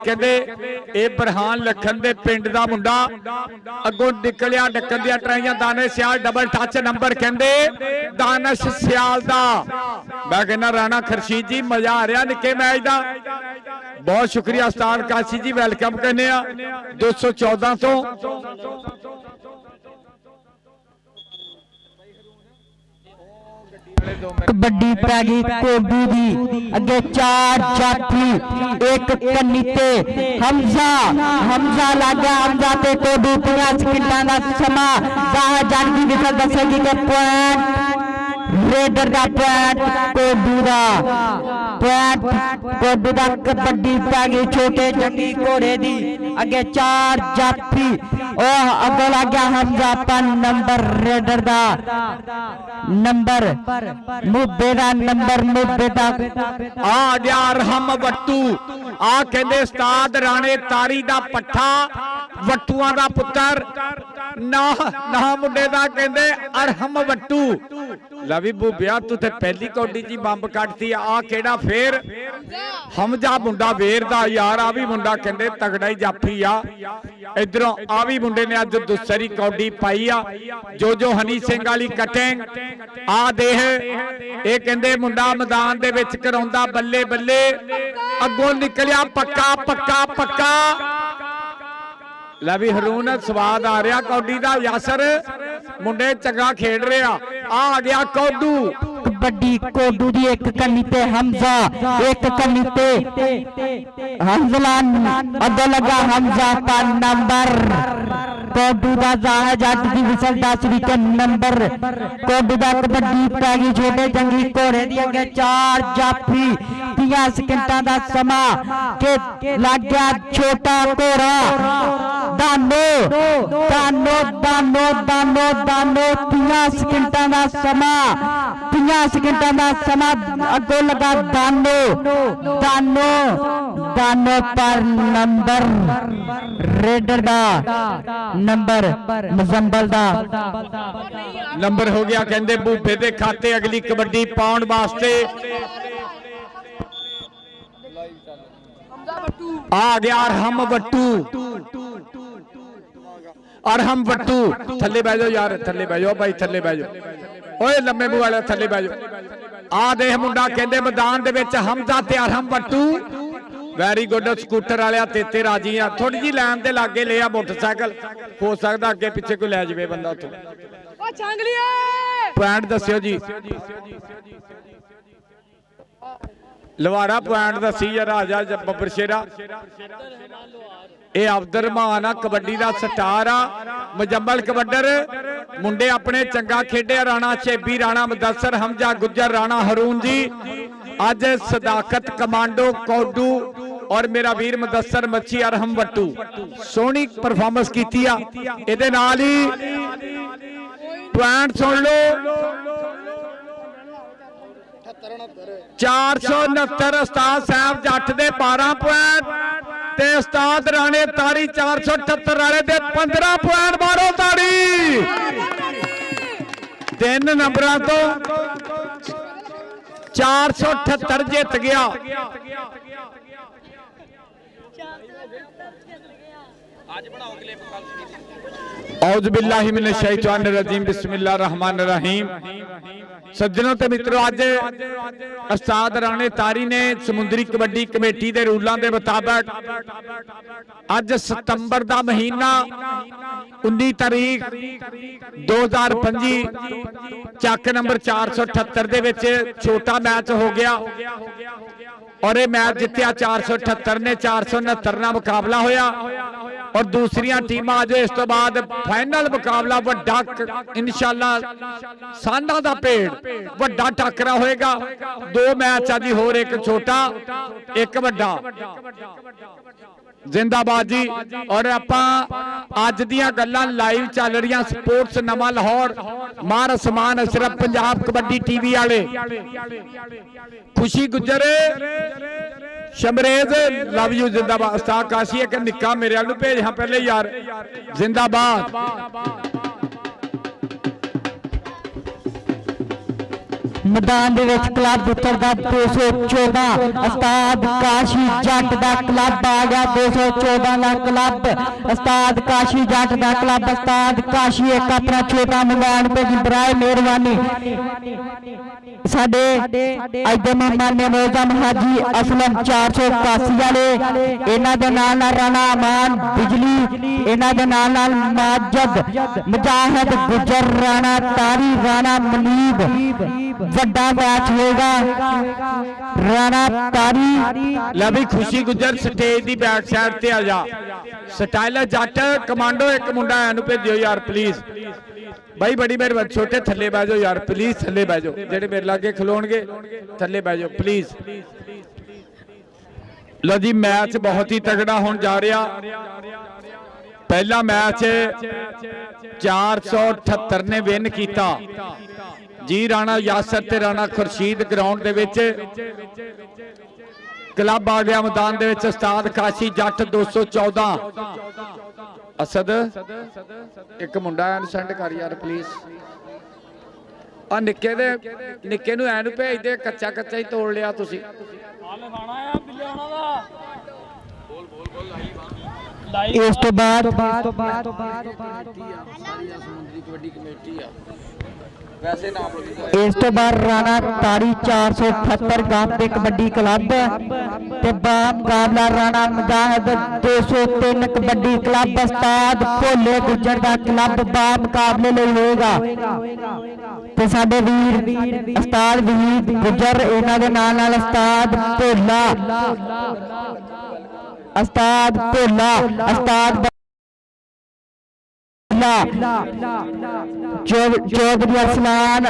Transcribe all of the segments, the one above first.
कहते ये बरहान लखन दे पिंड दा मुंडा अगों निकलिया डक्कन दियां ट्राइयां दानिश सियाल डबल टच नंबर कहते दानिश सियाल दा। मैं कहना राणा खर्शीद जी मजा आ रहा निके मैच दा। बहुत शुक्रिया उस्ताद काशी जी वेलकम करने 214 तो कबड्डी पैगी कोडू दी अगे 4 जाफी एक कन्नी ते हमजा हमजा लगा हमजा ते कोडू 5 सेकंडां दा समा जाह जानकी विसल दसेगी के पॉइंट रेडर दा पॉइंट कोडू दा कबड्डी पैगी छोटे जंगी घोड़े दी अगे 4 जाफी अगो लग गया हमजा 5 नंबर रेडर दा नंबर मुब्बे दा नंबर मुब्बे दा आ गया रहम वट्टू आ कहंदे उस्ताद राणे तारी दा पट्ठा वट्टूआं दा पुत्तर ना ना मुंडे दा कहंदे अरहम वट्टू। लवी बुबिया तू ते पहली कौडी जी बंब कटती आ केड़ा फेर हमजा मुंडा वेर दा यार आ भी मुंडा कहंदे तगड़ा ही जाफी आ। इधरों आ भी मुंडे ने अज दूसरी कौडी पाई आ जो हनी सिंह वाली कटिंग आ देह ये कहंदे मुंडा मैदान दे विच कराउंदा बल्ले बल्ले अगों निकलिया पक्का पक्का पक्का। लवी हरूण स्वाद आ रहा कौडी दा यासर मुंडे चंगा खेड रहे आ गया कौडू कबड्डी कोडू दी एक कन्नी ते हमजा एक कन्नी ते हमजलान अदो लगा हमजा का नंबर कोडू दा जाह जट दी विसल 10 विकेट नंबर कोडू दा कबड्डी पैगी छोटे जंगी घोड़े दी अगे 4 जाफी 30 सेकंडां दा समा के लग गया छोटा घोड़ा दानो दानो दानो दानो दानो 30 सेकंडां दा समा 50 सेकंडां दा समा अगो लगा दानो दानो दानो पर नंबर रेडर दा नंबर मुजम्बल दा नंबर हो गया कहंदे भूपे दे खाते अगली कबड्डी पाउण वास्ते आ गया अरहम वट्टू अरहम वट्टू थल्ले बह जाओ यार थल्ले बह जाओ भाई थल्ले बह जाओ ओए लम्मे मुंह वाले थल्ले बह जाओ आ देख मुंडा कहंदे मैदान दे विच हमजा ते Arham Wattoo very good scooter वाले तेते राजी आ थोड़ी जी लाइन दे लागे ले आ मोटरसाइकिल हो सकदा अगे पिछे कोई लै जावे बंदा उत्थों ओ छांगलिए पॉइंट दस्सियो जी लवाड़ा पॉइंट दसी या राजा बब्बर शेरा ये अब्दुल रहमान आ कबड्डी का स्टार आ मुजम्मल कबड्डर मुंडे अपने चंगा खेडे राणा शेबी राणा मुदस्सर हमजा गुज्जर राणा हरून जी अज सदाकत कमांडो कौडू और मेरा वीर मुदस्सर मच्छी अरहम वट्टू सोहनी परफॉर्मेंस की इहदे नाल ही पॉइंट सुन लो 469 उस्ताद साहब जट दे 12 पॉइंट ते उस्ताद राणे तारी 478 वाले दे 15 पॉइंट मारो ताड़ी 3 नंबरों तो 478 जित गया। औज़ बिल्लाहि मिनश शैतानिर रजीम बिस्मिल्लाहिर रहमानिर रहीम। सज्जनों ते मित्रों अज उस्ताद राणे तारी ने समुद्री कबड्डी कमेटी के रूलों के मुताबिक अज सितंबर का महीना 19 तारीख 2025 चक नंबर 478 दे विच छोटा मैच हो गया और ये मैच जितया 478 ने 469 ना मुकाबला होया और दूसरिया टीमां जो इस तो बाद फाइनल मुकाबला वड्डा इंशाअल्लाह साना दा पेड़ वड्डा टाकरा होएगा। 2 मैच अज होर एक छोटा एक वड्डा जिंदाबाद जी। और आपां अज दियां गल्लां लाइव चल रही स्पोर्ट्स नवा लाहौर मार समान अशरफ पंजाब कबड्डी टीवी वाले खुशी गुजर शमरेज लव यू जिंदाबाद उस्ताद काशी एक निक्का मेरे वाल भेज हाँ पहले यार जिंदाबाद मैदान दे विच क्लब उतरदा 214 उस्ताद काशी जट दा क्लब आ गया 214 दा क्लब उस्ताद काशी जट दा क्लब उस्ताद काशी एक अपना छोटा मैदान पे बराए मेहरबानी साडे इधर मेहमान मोजम हाजी असलम 481 वाले इन्हां दे नाल राणा अमान बिजली इन्हां दे नाल माजिद मुजाहिद गुजर राणा तारी राणा मनीब वड्डा मैच होगा राणा तारी लवी खुशी गुजर स्टेज दी बैक साइड ते आ जा स्टाइल जट कमांडो एक मुंडा एनु भेजियो यार प्लीज भाई बड़ी मेहरबानी छोटे थल्ले बह जाओ यार प्लीज थल्ले बह जाओ जेडे मेरे लागे खलोणगे थल्ले बह जाओ प्लीज लो जी मैच बहुत ही तगड़ा होने जा रहा पहला मैच 478 ने विन किया जी राणा यासर ते राणा खुरशीद ग्राउंड दे विच क्लब आ गया मैदान दे विच उस्ताद काशी जट 214 असद एक मुंडा एन सेंड कर यार प्लीज आ निक्के नूं एन भेज दे कच्चा कच्चा ही तोड़ लिया तुसी इस तो बाद इस तो बाद राणा तारी 478 गांव कबड्डी क्लब ते मुकाबला राणा मुजाहिद 203 कबड्डी क्लब उस्ताद भोले गुजर दा क्लब बा मुकाबले लई होएगा ते साडे वीर उस्ताद वीर गुजर इन्हां दे नाल उस्ताद भोला उस्ताद चौधरी अरसलान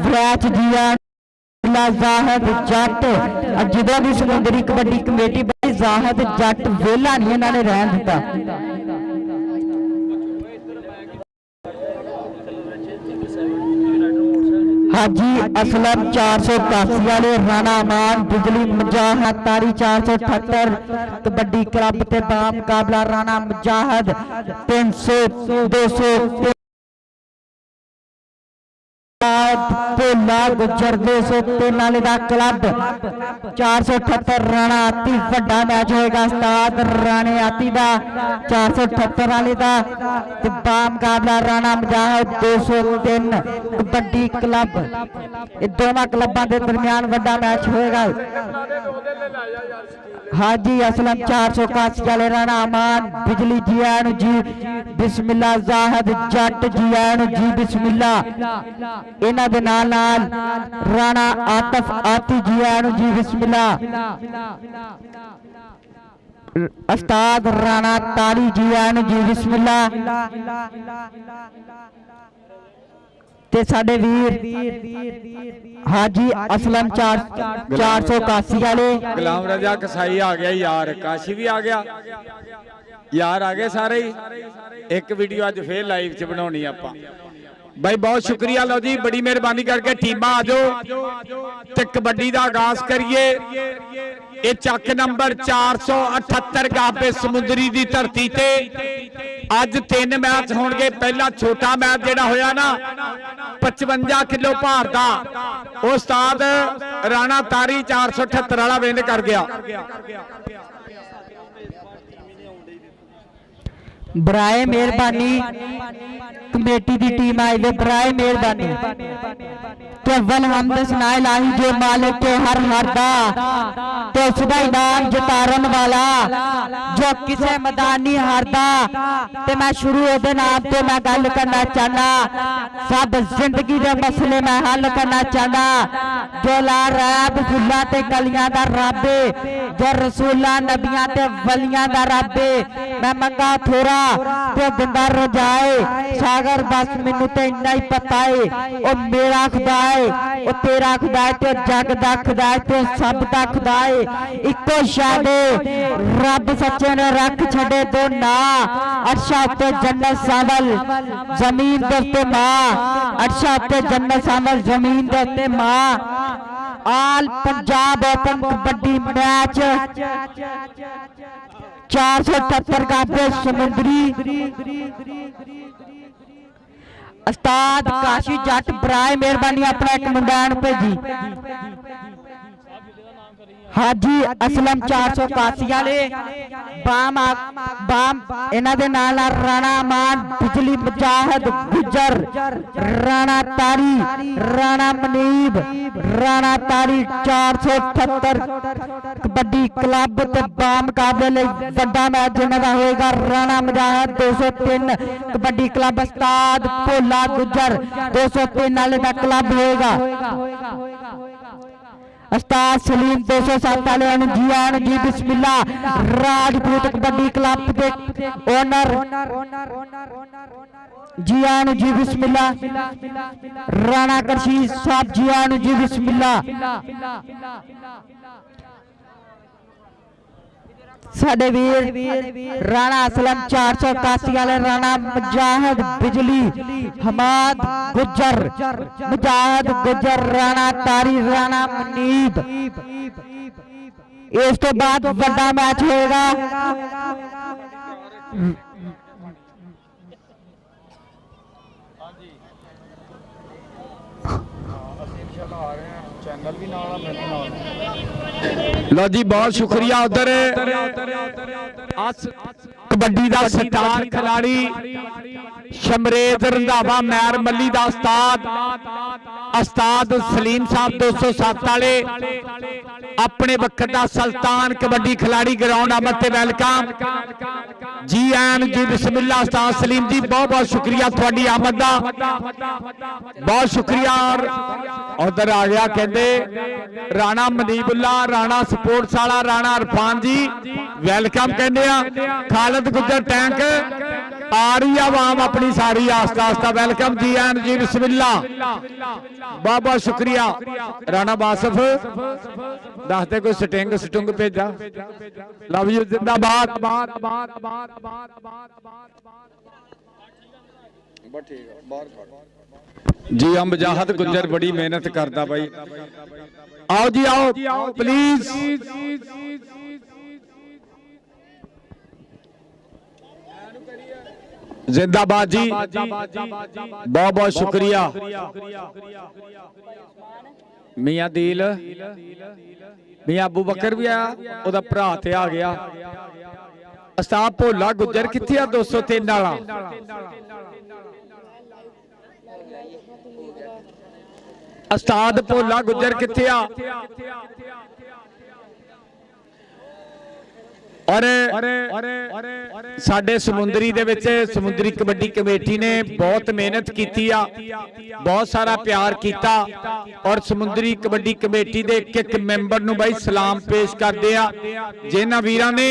वैच जिया जाहिद जट जिदों की समुंदरी कबड्डी कमेटी बनी जाहिद जट वेला नहीं इन्होंने रहन दिता हाजी असलम 481 वाले राणा अमान बिजली मुजाहिद तारी 478 कबड्डी क्लब ते बाम मुकाबला राणा मुजाहिद 300 200 भोला गुजर 203 वाले दा क्लब 478 राणा आती वड्डा मैच होएगा उस्ताद राणे आती दा 478 वाले दा ते बाम मुकाबला राणा मुजाहिद 203 कबड्डी क्लब ये दोनों क्लबां दे दरमियान वड्डा मैच होएगा हाजी असलम 481 वाले राणा अमान बिजली जियान जी बिस्मिल्लाह जाहिद जट जियान जी बिस्मिल्लाह इन्हां दे नाल राणा आतिफ आती जियान जी बिस्मिल्लाह उस्ताद राणा तारी जियान जी बिस्मिल्लाह ते साडे वीर हाजी असलम 481 वाले गुलाम रजा कसाई आ गया यार काशी भी आ गया यार आ गए सारे ही एक वीडियो अज फिर लाइव च बनानी आपां भाई बहुत शुक्रिया लो जी बड़ी मेहरबानी करके टीमां आ जाओ ते कबड्डी दा आगाज करिए ये चक नंबर 478 गाबे समुंदरी दी धरती ते अज 3 मैच होणगे पहला छोटा मैच जेड़ा होया ना 55 किलो भार दा उस्ताद राणा तारी 478 वाला विन कर गया बराए मेहरबानी कमेटी की टीम आई वे बराए मेहरबानी तो अव्वल हमद सुनाए लाही जो मालिक के हर हरदा तो उसका इनाम जितारन वाला जो किसे मैदानी हारदा ते मैं शुरू ओदे नाम तो मैं गल करना चाहना सब जिंदगी के मसले मैं हल करना चाहना जो ला रैब फुल्ला ते कलियां दा रब जो रसूला नबियां ते वलियां दा रब मैं मंगा थोड़ा तो बंदा रजाए सागर बस मैनू तो इन्ना ही पता है ओ मेरा खुदा है ओ तेरा खुदा है तो जग दा खुदा है तो सब दा खुदा है इको शादे रब सच्चे ने रख छड़े दो ना अर्शा ते जन्नत सावल जमीन दे ते मां अर्शा ते जन्नत सावल जमीन दे ते मां आल पंजाब ओपन कबड्डी मैच 478 का समुद्री उस्ताद काशी जट बराए मेहरबानी अपना एक मुंडा भेजी। हाजी असलम 481 वाले बाम इन्हां दे नाल राणा मान बिजली मुजाहिद गुजर राणा तारी राणा मनीब राणा तारी 478 कबड्डी क्लब ते बाम मुकाबले वड्डा मैच जिन्हां दा होएगा राणा मुजाहिद 203 कबड्डी क्लब उस्ताद भोला गुजर 203 वाले दा क्लब होएगा। उस्ताद सलीम 207 वाले जी आन जी बिस्मिल्लाह राजपूत कबड्डी क्लब के ओनर जी आन जी बिस्मिल्लाह राणा करशीद साहब जी आन जी बिस्मिल्लाह। साडे वीर राणा असलम 481 वाले राणा मुजाहिद बिजली हमाद गुजर मुजाहिद गुजर राणा तारी राणा मनीब। इस तो बाद बड़ा मैच होएगा लो जी बहुत शुक्रिया। उधर कबड्डी का स्टार खिलाड़ी शमरेज रंधावा मैर मल्ली का उस्ताद सलीम साहब 207 वाले अपने वक्त का सुल्तान कबड्डी खिलाड़ी ग्राउंड आमद ते वेलकम जी एन जी बिस्मिल्लाह। उस्ताद सलीम जी बहुत बहुत शुक्रिया थोड़ी आमद का बहुत शुक्रिया। और उधर आ गया कहते राणा मनीबुल्ला राणा स्पोर्ट्स वाला राणा इरफान जी वेलकम कहते खालिद गुजर टैंक आ रही आवाम अपनी सारी आस्ता आस्ता वेलकम जी एन जी बिस्मिल्लाह बहुत बहुत शुक्रिया। राणा बासफ दसते कोई स्टिंग स्टुंग भेजा लव यू जिंदाबाद। जी हम मुजाहिद गुजर बड़ी मेहनत करता भाई। आओ जी आओ प्लीज। जिंदाबाद जी बहुत बहुत शुक्रिया। मियां दिल मियां अबू बकर भी आया ओदा भरा ते आ गया। उस्ताद भोला गुजर किथे आ 203 वाला उस्ताद भोला गुजर किथे आ। और साडे समुंदरी दे विच समुंदरी कबड्डी कमेटी ने बहुत मेहनत की बहुत सारा प्यार किया और समुंदरी कबड्डी कमेटी दे एक मैंबर नूं भाई सलाम पेश करदे आ जिन्हां वीरां ने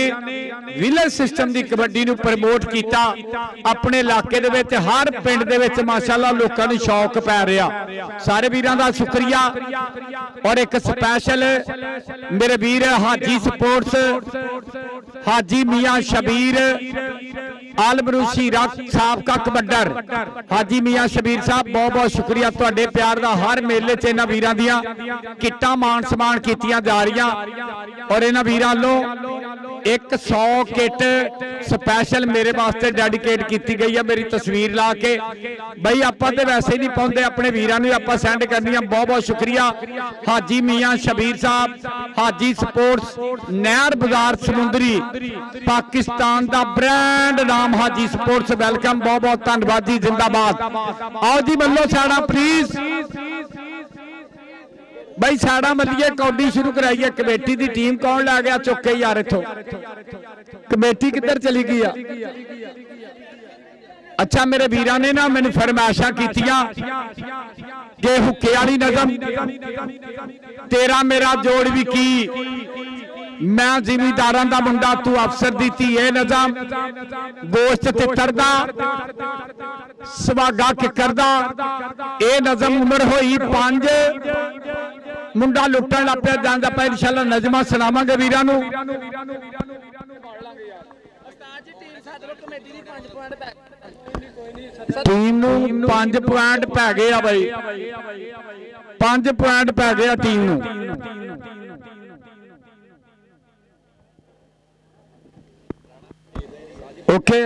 विलेज सिस्टम दी कबड्डी नूं प्रमोट किया अपने इलाके दे विच हर पिंड दे विच माशाअल्लाह लोकां नूं शौक पै रिहा। सारे वीरां दा शुक्रिया। और एक स्पैशल मेरे वीर हाजी स्पोर्ट्स हाजी मियां शबीर आलमरूसी साबका कबड्डर हाजी मियां शबीर साहब बहुत बहुत शुक्रिया तुहाडे प्यार दा। हर मेले च इन्हां वीरां दियां किट्टां मान सम्मान कीतियां जा रहीआं और इन्हां वीरां वल्लों 100 किट स्पैशल मेरे वास्ते डेडिकेट की गई है मेरी तस्वीर ला के बई आपां ते वैसे नहीं पाउंदे अपने वीरां नूं आपां सेंड करनी। बहुत बहुत शुक्रिया हाजी मियां शबीर साहब हाजी स्पोर्ट्स नहर बाजार समुंदरी पाकिस्तान का ब्रांड नाम हाजी स्पोर्ट्स वेलकम बहुत बहुत धन्यवाद जी जिंदाबाद। आओ जी मल्लो साड़ा प्लीज भाई साड़ा मल्लिए कौडी शुरू कराइए। कमेटी की टीम कौन ला गया चुक के यार इथों कमेटी किधर चली गई। अच्छा मेरे वीरां ने ना मैंने फरमाइशां कीतियां कि हुक्के वाली नज़म तेरा मेरा जोड़ भी की मैं जिमीदारां दा मुंडा तू अफसर दी धी ए नज़म गोश्त तितर दा सुहागा किकर दा ए नज़म उम्र होई 5 मुंडा लुटन लग पिया जांदा पिया इंशाअल्लाह नज़मां सुणावांगे वीरां नूं। टीम नूं 5 पॉइंट पै गए आ भाई 5 पॉइंट पै गए आ टीम नूं। ओके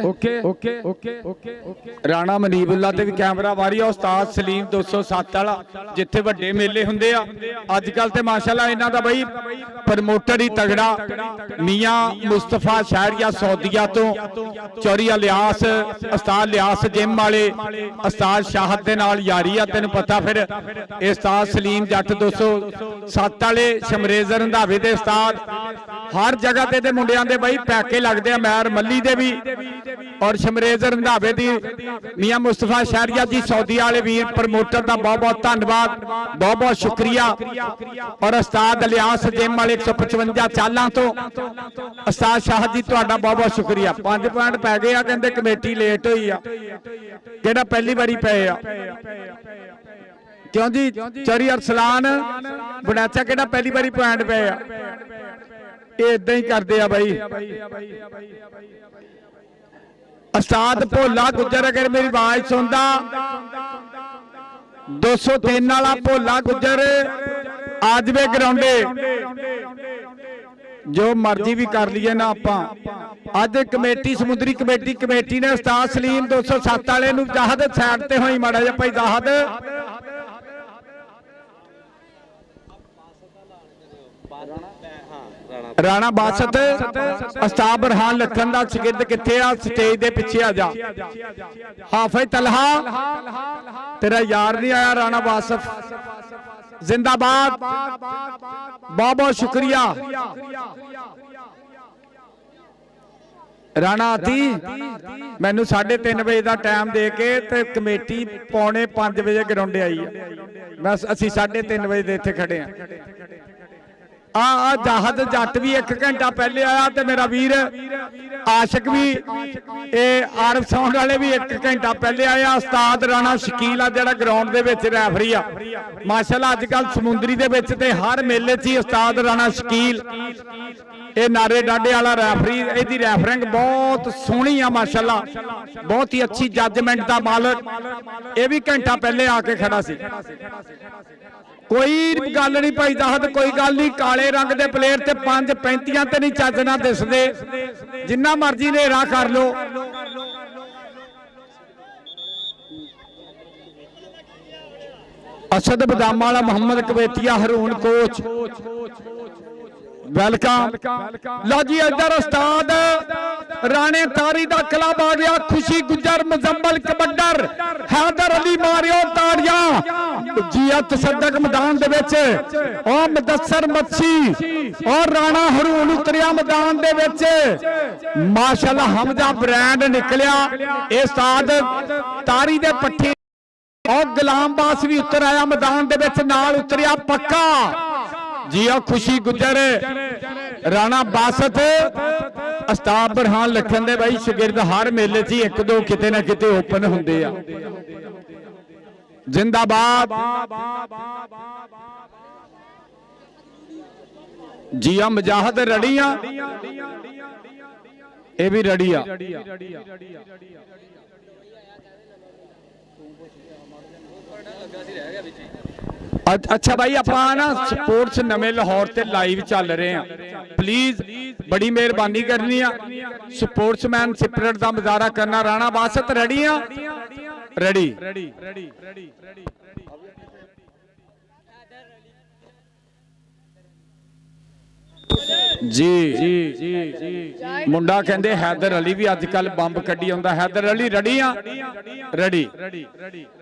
राणा मनीबुल्ला ते भी कैमरा वारी है। उस्ताद सलीम 207 वाला जिथे वड्डे मेले हुंदे आ अजकल ते माशाअल्लाह इन्हां दा बई प्रमोटर ही तगड़ा मियां मुस्तफा शहरिया सौदिया तो चौरी लियास उस्ताद लियास जिम वाले उस्ताद शाहद दे नाल यारी आ तैनूं पता। फिर उस्ताद सलीम जट 207 वाले शमरेज़ रंधावे दे उस्ताद हर जगह ते मुंडियां दे बई पैके लगदे आ। मैर मल्ली दे भी और शमरेज़ रंधावे दी मियां मुस्तफा शहरिया जी सौदी वाले वीर प्रमोटर का बहुत बहुत धन्यवाद, बहुत बहुत शुक्रिया। और उस्ताद लियास जिम वाले 155 चालां तो उस्ताद शाहद जी तुहाडा बहुत बहुत शुक्रिया। 5 पॉइंट पै गए आ कहंदे कमेटी लेट हुई आ किहड़ा पहली बारी पे आ क्यों जी चौरी अरसलान बनैचा किहड़ा पहली बारी पॉइंट पे आ ये इदां ही करदे आ बई। उस्ताद भोला गुजर अगर मेरी आवाज सुनदा 203 वाला भोला गुजर आजवे ग्राउंडे जो मर्जी भी कर लिए ना आपां अज कमेटी समुद्री कमेटी ने उस्ताद सलीम 207 वाले नूं जाहद साइड ते होई माड़ा जिहा भाई जाहद राणा बासत उस्ताद बुरहान लखन दा शागिर्द किथे आ स्टेज दे पिछे आ जा। हाफिज तलहा तेरा यार नहीं आया राणा बासत जिंदाबाद बहुत बहुत शुक्रिया। राणा आती मैनू 3:30 बजे का टाइम दे के ते कमेटी 4:45 बजे ग्राउंडे आई है बस असी 3:30 बजे इत्थे खड़े हैं। आ जाहद जट भी 1 घंटा पहले आया ते मेरा वीर आशिक भी आरफ साउंड वाले भी 1 घंटा पहले आया। उस्ताद राणा शकील आ जिहड़ा ग्राउंड दे विच रैफरी आ माशाअल्लाह अजकल समुंदरी दे विच ते हर मेले च ही उस्ताद राणा शकील ये नारे डाडे वाला रैफरी इहदी रैफरिंग बहुत सोहनी आ माशाअल्लाह बहुत ही अच्छी जजमेंट दा मालक ये भी घंटा पहले आके खड़ा सी। कोई गल नहीं भाई जाहद कोई गल नहीं काले रंग दे प्लेयर ते 5:35 ते नहीं चज ना दिसदे जिन्ना मर्जी नेरा कर लो। असद बदामा वाला मोहम्मद कवेतिया हरून कोच वेलकम। लो जी इधर उस्ताद राणे तारी दा क्लब आ गया। खुशी गुजर मुजम्मल कबड्डर हैदर अली मारियो ताड़ियां जिया तसद्दक मैदान दे विच और मुदस्सर मच्छी और राणा हरून उतरिया मैदान दे विच माशाअल्लाह हमजा ब्रांड निकलिया। ए उस्ताद तारी दे पट्टी और गुलाम बास भी उतर आया मैदान दे विच नाल उतरिया पक्का जी। खुशी गुजर राणा बासत उस्ताद बुरहान लखन दे भाई शागिर्द हर मेले च 1-2 किते ना किते ओपन हुंदे आ। जिंदाबाद जी मुजाहिद रड़िया ये भी रड़िया। अच्छा भाई अपना ना स्पोर्ट्स नवे लाहौर ते लाइव चल रहे हैं प्लीज बड़ी मेहरबानी करनी है स्पोर्ट्समैन स्पिरिट का मुजाहरा करना। राणा बासत रेडी आ रेडी जी मुंडा कहंदे हैदर अली भी अजकल बंब कड्डी आउंदा। हैदर अली रेडी आ रेडी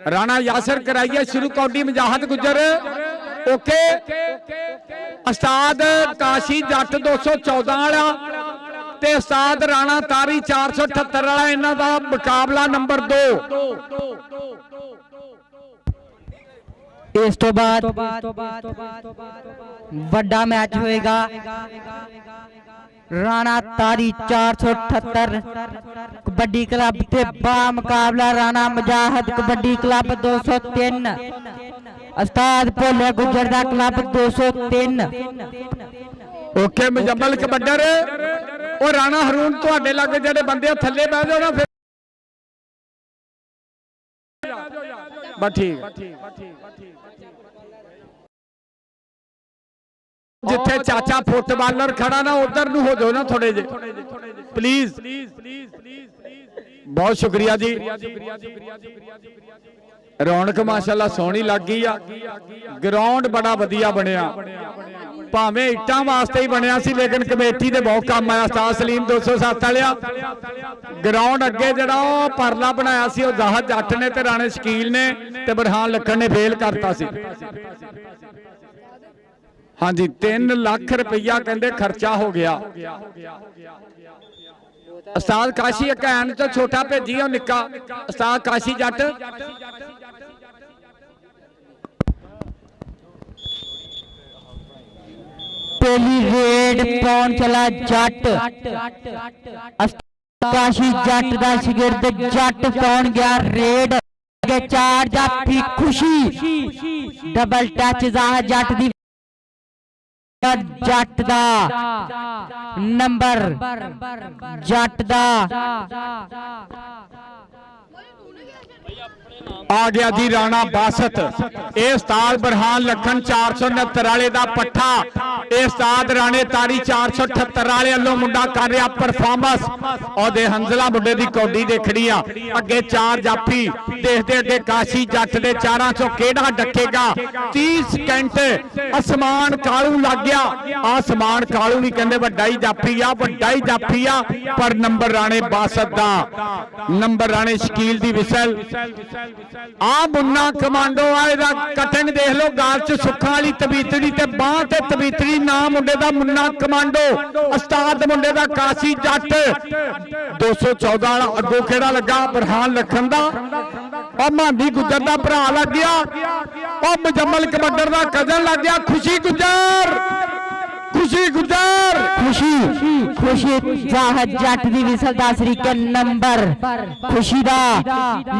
राणा यासर कराइए शुरू कौडी मुजाहिद गुजर ओके। उस्ताद काशी जट 214 वाला ते उस्ताद राणा तारी 478 वाला इन्हां दा मुकाबला नंबर 2। इस तो बाद बड़ा मैच होएगा राणा तारी 478 कबड्डी क्लब ते बा मुकाबला राणा मुजाहिद कबड्डी क्लब 203 उस्ताद भोले गुजर दा क्लब 203। ओके मुजम्मल कबड्डर और राणा हरून तुहाडे लग जेडे बंदे थल्ले बह जाओ ना फिर बस ठीक ਜਿੱਥੇ ਚਾਚਾ ਫੁੱਟਬਾਲਰ ਖੜਾ ਨਾ ਉਧਰ ਨੂੰ ਹੋ ਜਾਓ ਨਾ ਥੋੜੇ ਜੇ ਪਲੀਜ਼। ਬਹੁਤ ਸ਼ੁਕਰੀਆ ਜੀ। ਰੌਣਕ ਮਾਸ਼ਾਅੱਲਾ ਸੋਹਣੀ ਲੱਗ ਗਈ ਆ। ਗਰਾਊਂਡ ਬੜਾ ਵਧੀਆ ਬਣਿਆ, ਭਾਵੇਂ ਇੱਟਾਂ ਵਾਸਤੇ ਹੀ ਬਣਿਆ ਸੀ ਲੇਕਿਨ ਕਮੇਟੀ ਦੇ ਬਹੁਤ ਕੰਮ ਆਇਆ। ਉਸਤਾਦ ਸਲੀਮ 207 ਵਾਲਿਆ ਗਰਾਊਂਡ ਅੱਗੇ ਜਿਹੜਾ ਉਹ ਪਰਲਾ ਬਣਾਇਆ ਸੀ ਉਹ ਜ਼ਾਹਦ ਜੱਟ ਨੇ ਤੇ ਰਾਣੇ ਸ਼ਕੀਲ ਨੇ ਤੇ ਬਰਹਾਨ ਲੱਖਣ ਨੇ ਫੇਲ ਕਰਤਾ ਸੀ। ਹਾਂਜੀ 3 ਲੱਖ ਰੁਪਈਆ ਕਹਿੰਦੇ ਖਰਚਾ ਹੋ ਗਿਆ। ਉਸਤਾਦ ਕਾਸ਼ੀ ਇੱਕ ਐਨ ਤੋਂ ਛੋਟਾ ਭੇਜੀ ਉਹ ਨਿੱਕਾ ਉਸਤਾਦ ਕਾਸ਼ੀ ਜੱਟ। पहली रेड पौन चला जट काशी जट दा शिगिर्द जट पौन गया रेड के 4 जाफी खुशी डबल टच जाह जट दी जट दा नंबर जट दा आ गया जी राणा बासत। ਇਹ ਉਸਤਾਦ ਬਰਹਾਨ ਲੱਖਣ 469 ਵਾਲੇ ਦਾ ਪੱਠਾ। ਇਹ ਉਸਤਾਦ ਰਾਣੇ ਤਾਰੀ 478 ਵਾਲੇ ਵੱਲੋਂ ਮੁੰਡਾ ਕਰ ਰਿਹਾ ਪਰਫਾਰਮੈਂਸ। ਉਹਦੇ ਹੰਜ਼ਲਾ ਮੁੰਡੇ ਦੀ ਕੌਡੀ ਦੇਖਣੀ ਆ। ਅੱਗੇ 4 ਜਾਫੀ ਦੇਖਦੇ ਅੱਗੇ ਕਾਸ਼ੀ ਜੱਟ ਦੇ 4 ਚੋਂ ਕਿਹੜਾ ਡੱਕੇਗਾ। 30 ਸਕਿੰਟ ਅਸਮਾਨ ਕਾਲੂ ਲੱਗ ਗਿਆ। ਆਸਮਾਨ ਕਾਲੂ ਵੀ ਕਹਿੰਦੇ ਵੱਡਾ ਹੀ ਜਾਫੀ ਆ, ਵੱਡਾ ਹੀ ਜਾਫੀ ਆ, ਪਰ ਨੰਬਰ ਰਾਣੇ ਬਾਸਤ ਦਾ, ਨੰਬਰ ਰਾਣੇ ਸ਼ਕੀਲ ਦੀ ਵਿਸਲ। ਆ ਮੁੰਨਾ ਕਮਾਂਡੋ ਆ, ਇਹਦਾ ਕਟਿੰਗ ਦੇਖ ਲਓ, ਗਾਲ ਚ ਸੁੱਖਾਂ ਵਾਲੀ ਤਬੀਤੜੀ ਤੇ ਬਾਹ ਤੇ ਤਬੀਤੜੀ। ਨਾਮ ਮੁੰਡੇ ਦਾ ਮੁੰਨਾ ਕਮਾਂਡੋ, ਉਸਤਾਦ ਮੁੰਡੇ ਦਾ ਕਾਸ਼ੀ ਜੱਟ। 214 ਵਾਲਾ ਅੱਗੋਂ ਕਿਹੜਾ ਲੱਗਾ ਬਰਹਾਨ ਲੱਖਣ ਦਾ। ਉਹ ਮਾਂਦੀ ਗੁੱਜਰ ਦਾ ਭਰਾ ਲੱਗ ਗਿਆ। ਉਹ ਮੁਜੰਮਲ ਕਬੱਡਰ ਦਾ ਕਜ਼ਨ ਲੱਗ ਗਿਆ ਖੁਸ਼ੀ ਗੁੱਜਰ। खुशी गुजर खुशी जाहद जट दी विसल दा सरीके नंबर खुशी दा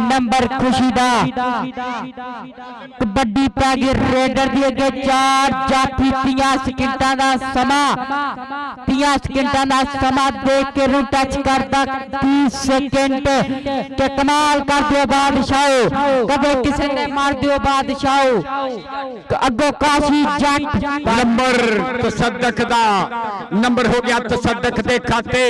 नंबर खुशी दा कबड्डी पै गई रेडर दी अगे 4 जाफी 30 सेकंडां दा समा 30 सेकंडां दा समा देख के रू टच करदा 30 सेकंड के कमाल कर दियो बादशाह। कदे किसी ने मार दियो बादशाह। अगो काशी जट नंबर तसद्दक ਦਾ ਨੰਬਰ ਹੋ ਗਿਆ ਤਸੱਦਕ ਦੇ ਖਾਤੇ।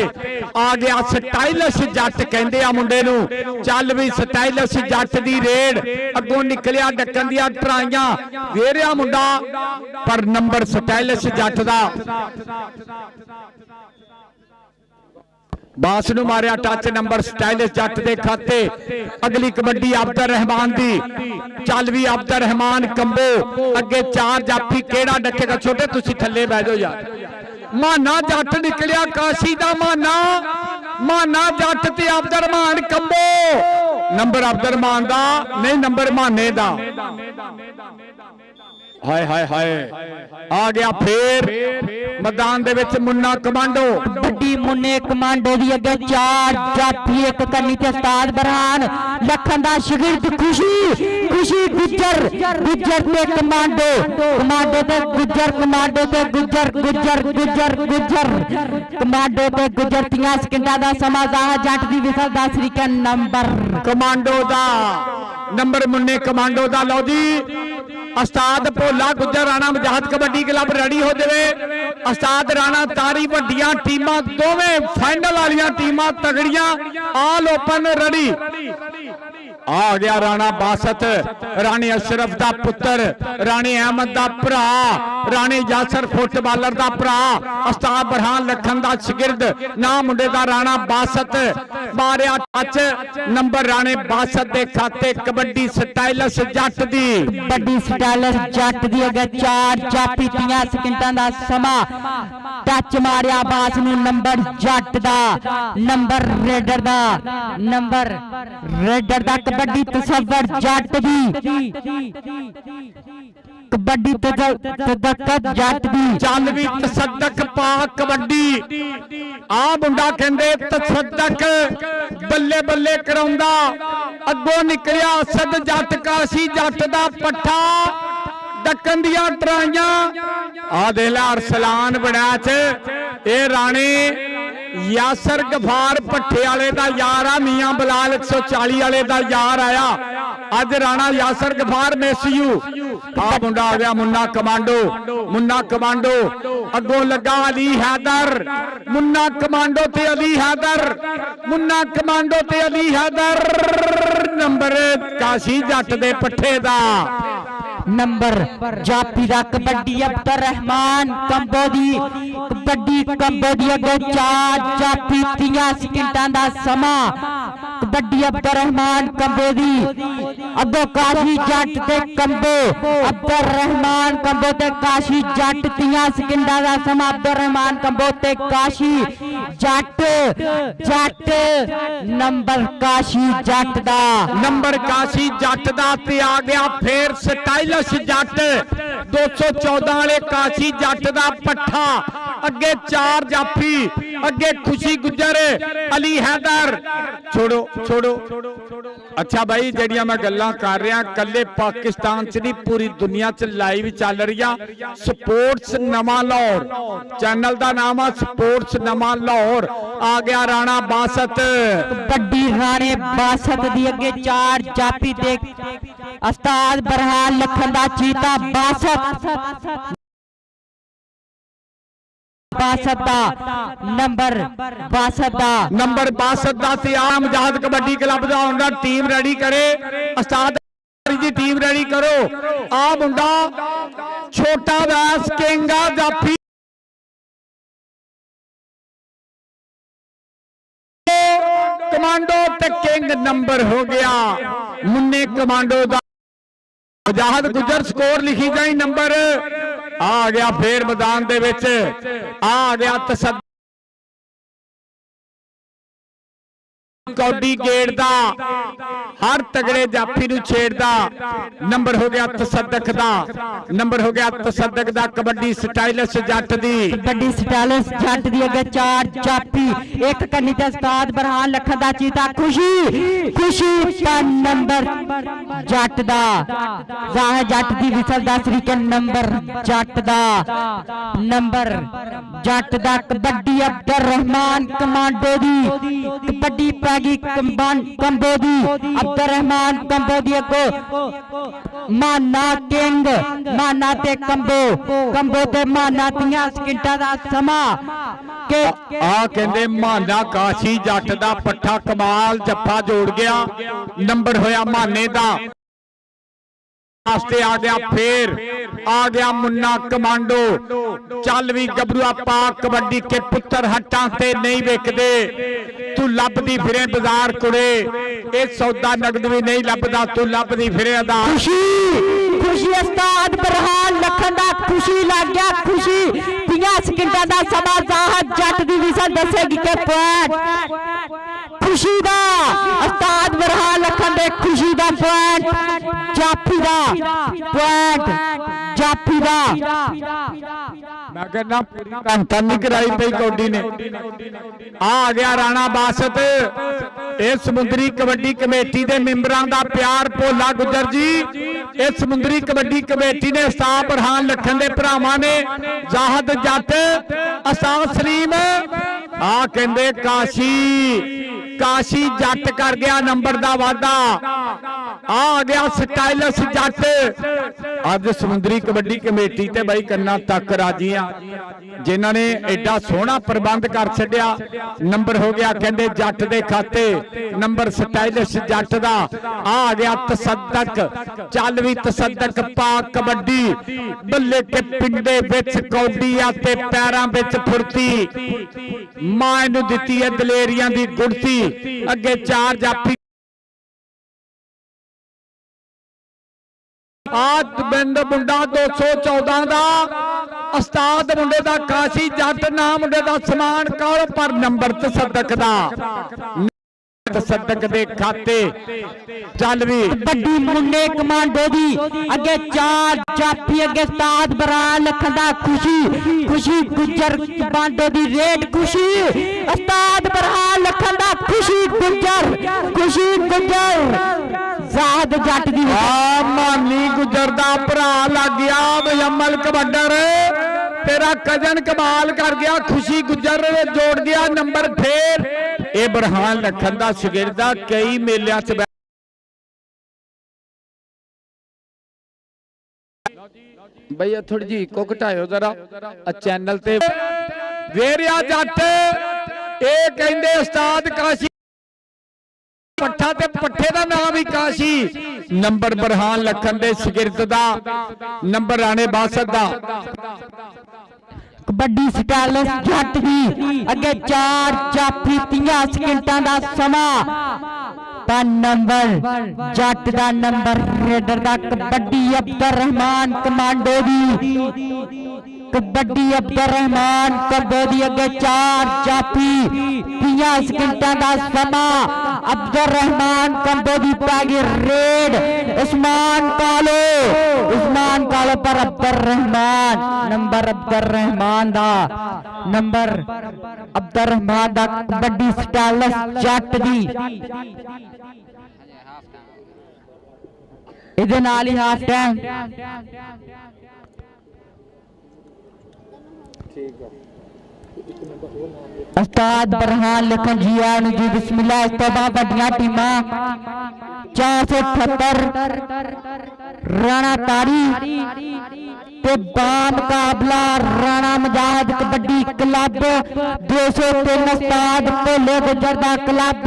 ਆ ਗਿਆ ਸਟਾਈਲਿਸ਼ ਜੱਟ ਕਹਿੰਦੇ ਆ ਮੁੰਡੇ ਨੂੰ। ਚੱਲ ਵੀ ਸਟਾਈਲਿਸ਼ ਜੱਟ ਦੀ ਰੇਡ ਅੱਗੋਂ ਨਿਕਲਿਆ ਡੱਕਣ ਦੀਆਂ ਟਰਾਈਆਂ ਵੇਰਿਆ ਮੁੰਡਾ, ਪਰ ਨੰਬਰ ਸਟਾਈਲਿਸ਼ ਜੱਟ ਦਾ। ਬਾਸ ਨੂੰ ਮਾਰਿਆ ਟੱਚ ਨੰਬਰ ਸਟਾਈਲਿਸ਼ ਜੱਟ ਦੇ ਖਾਤੇ। ਅਗਲੀ ਕਬੱਡੀ ਅਬਦਰ ਰਹਿਮਾਨ ਦੀ। ਚੱਲ ਵੀ ਅਬਦਰ ਰਹਿਮਾਨ ਕੰਬੋ। ਅੱਗੇ 4 ਜਾਫੀ ਕਿਹੜਾ ਡੱਕੇਗਾ। ਛੋਟੇ ਤੁਸੀਂ ਥੱਲੇ ਬਹਿ ਜਾਓ ਯਾਰ। ਮਾਨਾ ਜੱਟ ਨਿਕਲਿਆ ਕਾਸ਼ੀ ਦਾ ਮਾਨਾ ਜੱਟ ਤੇ ਅਬਦਰ ਰਹਿਮਾਨ ਕੰਬੋ। ਨੰਬਰ ਅਬਦਰ ਰਹਿਮਾਨ ਦਾ ਨਹੀਂ, ਨੰਬਰ ਮਾਨੇ ਦਾ। ਹਾਏ ਹਾਏ ਹਾਏ ਆ ਗਿਆ ਫੇਰ मैदान दे विच मुन्ना कमांडो। कबड्डी मुन्ने कमांडो दी अगे 4 जाफी एक कन्नी ते उस्ताद बरहान लखन दा शिगिर्द खुशी गुजर ते कमांडो ते गुजर कमांडो ते गुजर कमांडो ते गुजर 30 सेकंडां दा समा जाहद जट दी विसल दा सरीके नंबर कमांडो दा नंबर मुन्ने कमांडो दा। लो जी उस्ताद भोला गुजर राणा मजाहत कबड्डी क्लब रेडी हो जाए। उस्ताद राणा तारी वड्डियां टीमां दोवें फाइनल वालियां टीमां तगड़ियां आल ओपन रेडी। आ गया राणा बासत, राणी अशरफ दा पुत्र, राणी अहमद दा भरा, राणी यासर फुटबालर दा भरा, उस्ताद बरहान लखन दा शिगिर्द। नाम मुंडे दा राणा बासत। मारिया टच नंबर राणे बासत दे खाते। कबड्डी स्टाइलिश जट दी, कबड्डी स्टाइलिश जट दी अगे 4 जाफी 30 सेकंडां दा समा। टच मारिया बास नूं नंबर जट दा, नंबर रेडर दा, नंबर रेडर दा। कबड्डी तसव्वुर जट दी, कबड्डी तसद्दक जट दी। चल भी तसद्दक पा कबड्डी। आ मुंडा कहंदे तसद्दक बल्ले बल्ले कराउंदा। अगों निकलिया असद जट काशी जट दा पट्ठा। डकन दियां ट्राइयां आ दे ला अरसलान बड़ा च ए राणी यासर गफार भट्ठे वाले दा यार आ। मियां बलाल 140 वाले दा यार आया। अज राणा यासर गफार मिस यू ਆ ਮੁੰਡਾ ਆ ਗਿਆ ਮੁੰਨਾ ਕਮਾਂਡੋ। ਮੁੰਨਾ ਕਮਾਂਡੋ ਅੱਗੋਂ ਲੱਗਾ ਅਲੀ ਹੈਦਰ। ਮੁੰਨਾ ਕਮਾਂਡੋ ਤੇ ਅਲੀ ਹੈਦਰ। ਮੁੰਨਾ ਕਮਾਂਡੋ ਤੇ ਅਲੀ ਹੈਦਰ। ਨੰਬਰ ਕਾਸ਼ੀ ਜੱਟ ਦੇ ਪੱਠੇ ਦਾ नंबर जापी दा कबड्डी अब्दुल रहमान कंबोदी कबड्डी कंबोडिया दे 4 जापी 30 सेकंडां दा समा कबड्डी अब्दुल रहमान कंबोदी अगो काशी जट ते कंबो अब्दुल रहमान कंबो ते काशी जट 30 सेकंडां दा समा अब्दुल रहमान कंबो ते काशी जट जट नंबर काशी जट दा नंबर काशी जट दा ते आ गया फिर स्टाइल जट 214 वाले काशी जट दा पट्ठा। अगे 4 जाफी अगे खुशी गुजर अली हैदर। छोड़ो छोड़ो अच्छा भाई जड़ियां मैं गल्लां कर रहा कल्ले पाकिस्तान च नहीं पूरी दुनिया च लाइव चल रही स्पोर्ट्स नवा लाहौर चैनल का नाम है स्पोर्ट्स नवा लाहौर। आ गया राणा बासत कबड्डी राणे बासत दी अगे 4 जाफी दे उस्ताद बरहान लखन दा चीता बासत बासत दा नंबर बासत दा ते आम आजाद कबड्डी क्लब दा होंदा टीम रेडी करे उस्ताद जी टीम रेडी करो। आ मुंडा छोटा वैस केंगा जाफी कमांडो ते किंग नंबर हो गया मुन्ने कमांडो दा आजाद गुजर स्कोर लिखी जाए नंबर आ गया फिर मैदान दे विच आ गया तसद कौडी गेड़ दा हर तगड़े जाफी नूं छेड़दा नंबर हो गया तसद्दक दा नंबर हो गया तसद्दक दा कबड्डी स्टाइलिश जट दी कबड्डी स्टाइलिश जट दी अगे 4 जाफी एक कन्नी ते उस्ताद बरहान लखन दा चीता खुशी खुशी का नंबर जट दा जाह जट दी विसल 10 तरीके नंबर जट दा नंबर जट दा कबड्डी अब्दुल रहमान कमांडो दी कबड्डी कंबोदी अब्दुल रहमान कंबोदी को माना किंग माना ते कंबो ते माना 30 सेकंडां दा समा के आ कहंदे माना काशी जट दा पट्ठा कमाल जफ्फा जोड़ गया नंबर होया माने दा आ गया फिर आ गया मुन्ना कमांडो। चल भी गबरूआ पा कबड्डी के पुत्र हट्टां ते नहीं वेखदे तू लभदी फिरे बाजार कुड़े ए सौदा नगद भी नहीं लभदा तू लभदी फिरे अदा खुशी खुशी उस्ताद बरहान लखन दा खुशी लग गया खुशी 30 सेकंडां दा समा जाहद जट दी विसल दसेगी के पॉइंट खुशी दा उस्ताद बरहान लखन दे खुशी दा पॉइंट जाफी दा पॉइंट जाफी दा मैं कहना पूरी घंटा नहीं कराई पई कौडी ने। आ गया राणा बासत इस समुद्री कबड्डी कमेटी दे मेंबरां दा प्यार भोला गुजर जी इस समुद्री कबड्डी कमेटी ने उस्ताद बरहान लखन दे भरावां ने जाहद जट उस्ताद सलीम आ कहंदे काशी जट कर गया नंबर दा वादा आ गया स्टाइलिश जट। अज समुद्री कबड्डी कमेटी ते भाई कन्ना तक राजी जिन्हां ने एडा सोहना प्रबंध कर छड्या नंबर हो गया कहंदे जट दे खाते नंबर स्टाइलिश जट दा आ गया तसद्दक चल भी तसद्दक पा कबड्डी बल्ले के पिंडे विच कौडी ते पैरां विच फुर्ती मां नूं दित्ती है दलेरियां दी गुड़ती अगे 4 जाफी आज बिंद मुंडा 214 दा उस्ताद मुंडे दा काशी जट नाम मुंडे दा समान कौर पर नंबर तसद्दक दा तसद्दक दे खाते चल भी बड्डी मुन्ने कमांडो दी अगे 4 जाफी अगे उस्ताद बरहान लखन दा खुशी खुशी गुजर कमांडो दी रेड खुशी उस्ताद बरहान लखन दा खुशी गुजर जाहद जट दी मानी गुजर दा भरा लग गया मुजम्मल कबड्डर तेरा कजन कमाल कर गया खुशी गुजर जोड़ गया नंबर फिर ए बरहान लखन दा शागिर्द कई मेलियां च भैया थोड़ी जी इको घटाओ जरा चैनल ते वेरिया जट ये कहंदे उस्ताद काशी पट्ठा ते पट्ठे दा नाम ही काशी नंबर बरहान लखन दे शिगिरद दा नंबर राणे बासत दा कबड्डी स्टाइलिश जट दी अगे 4 जाफी 30 सेकंडां दा समा ता नंबर जट दा नंबर रेडर दा कबड्डी अब्दुल रहमान कमांडो दी कबड्डी अब्दुल रहमान कमांडो दी अगे 4 जाफी 30 सेकंडां दा समा अब्दुल रहमान कमांडो दी पैगी रेड उस्मान कालो पर अब्दुल रहमान नंबर अब्दुल रहमान दा नंबर अब्दुल रहमान दा कबड्डी स्टाइलिश जट दी इहदे नाल ही हाफ टाइम उस्ताद बरहान लखन जी आन जी बिस्मिल्लाह इस तो बाद वड्डियां टीमां 478 राणा तारी ते मुकाबला राणा मुजाहिद कबड्डी क्लब 203 उस्ताद भोले गुजर दा क्लब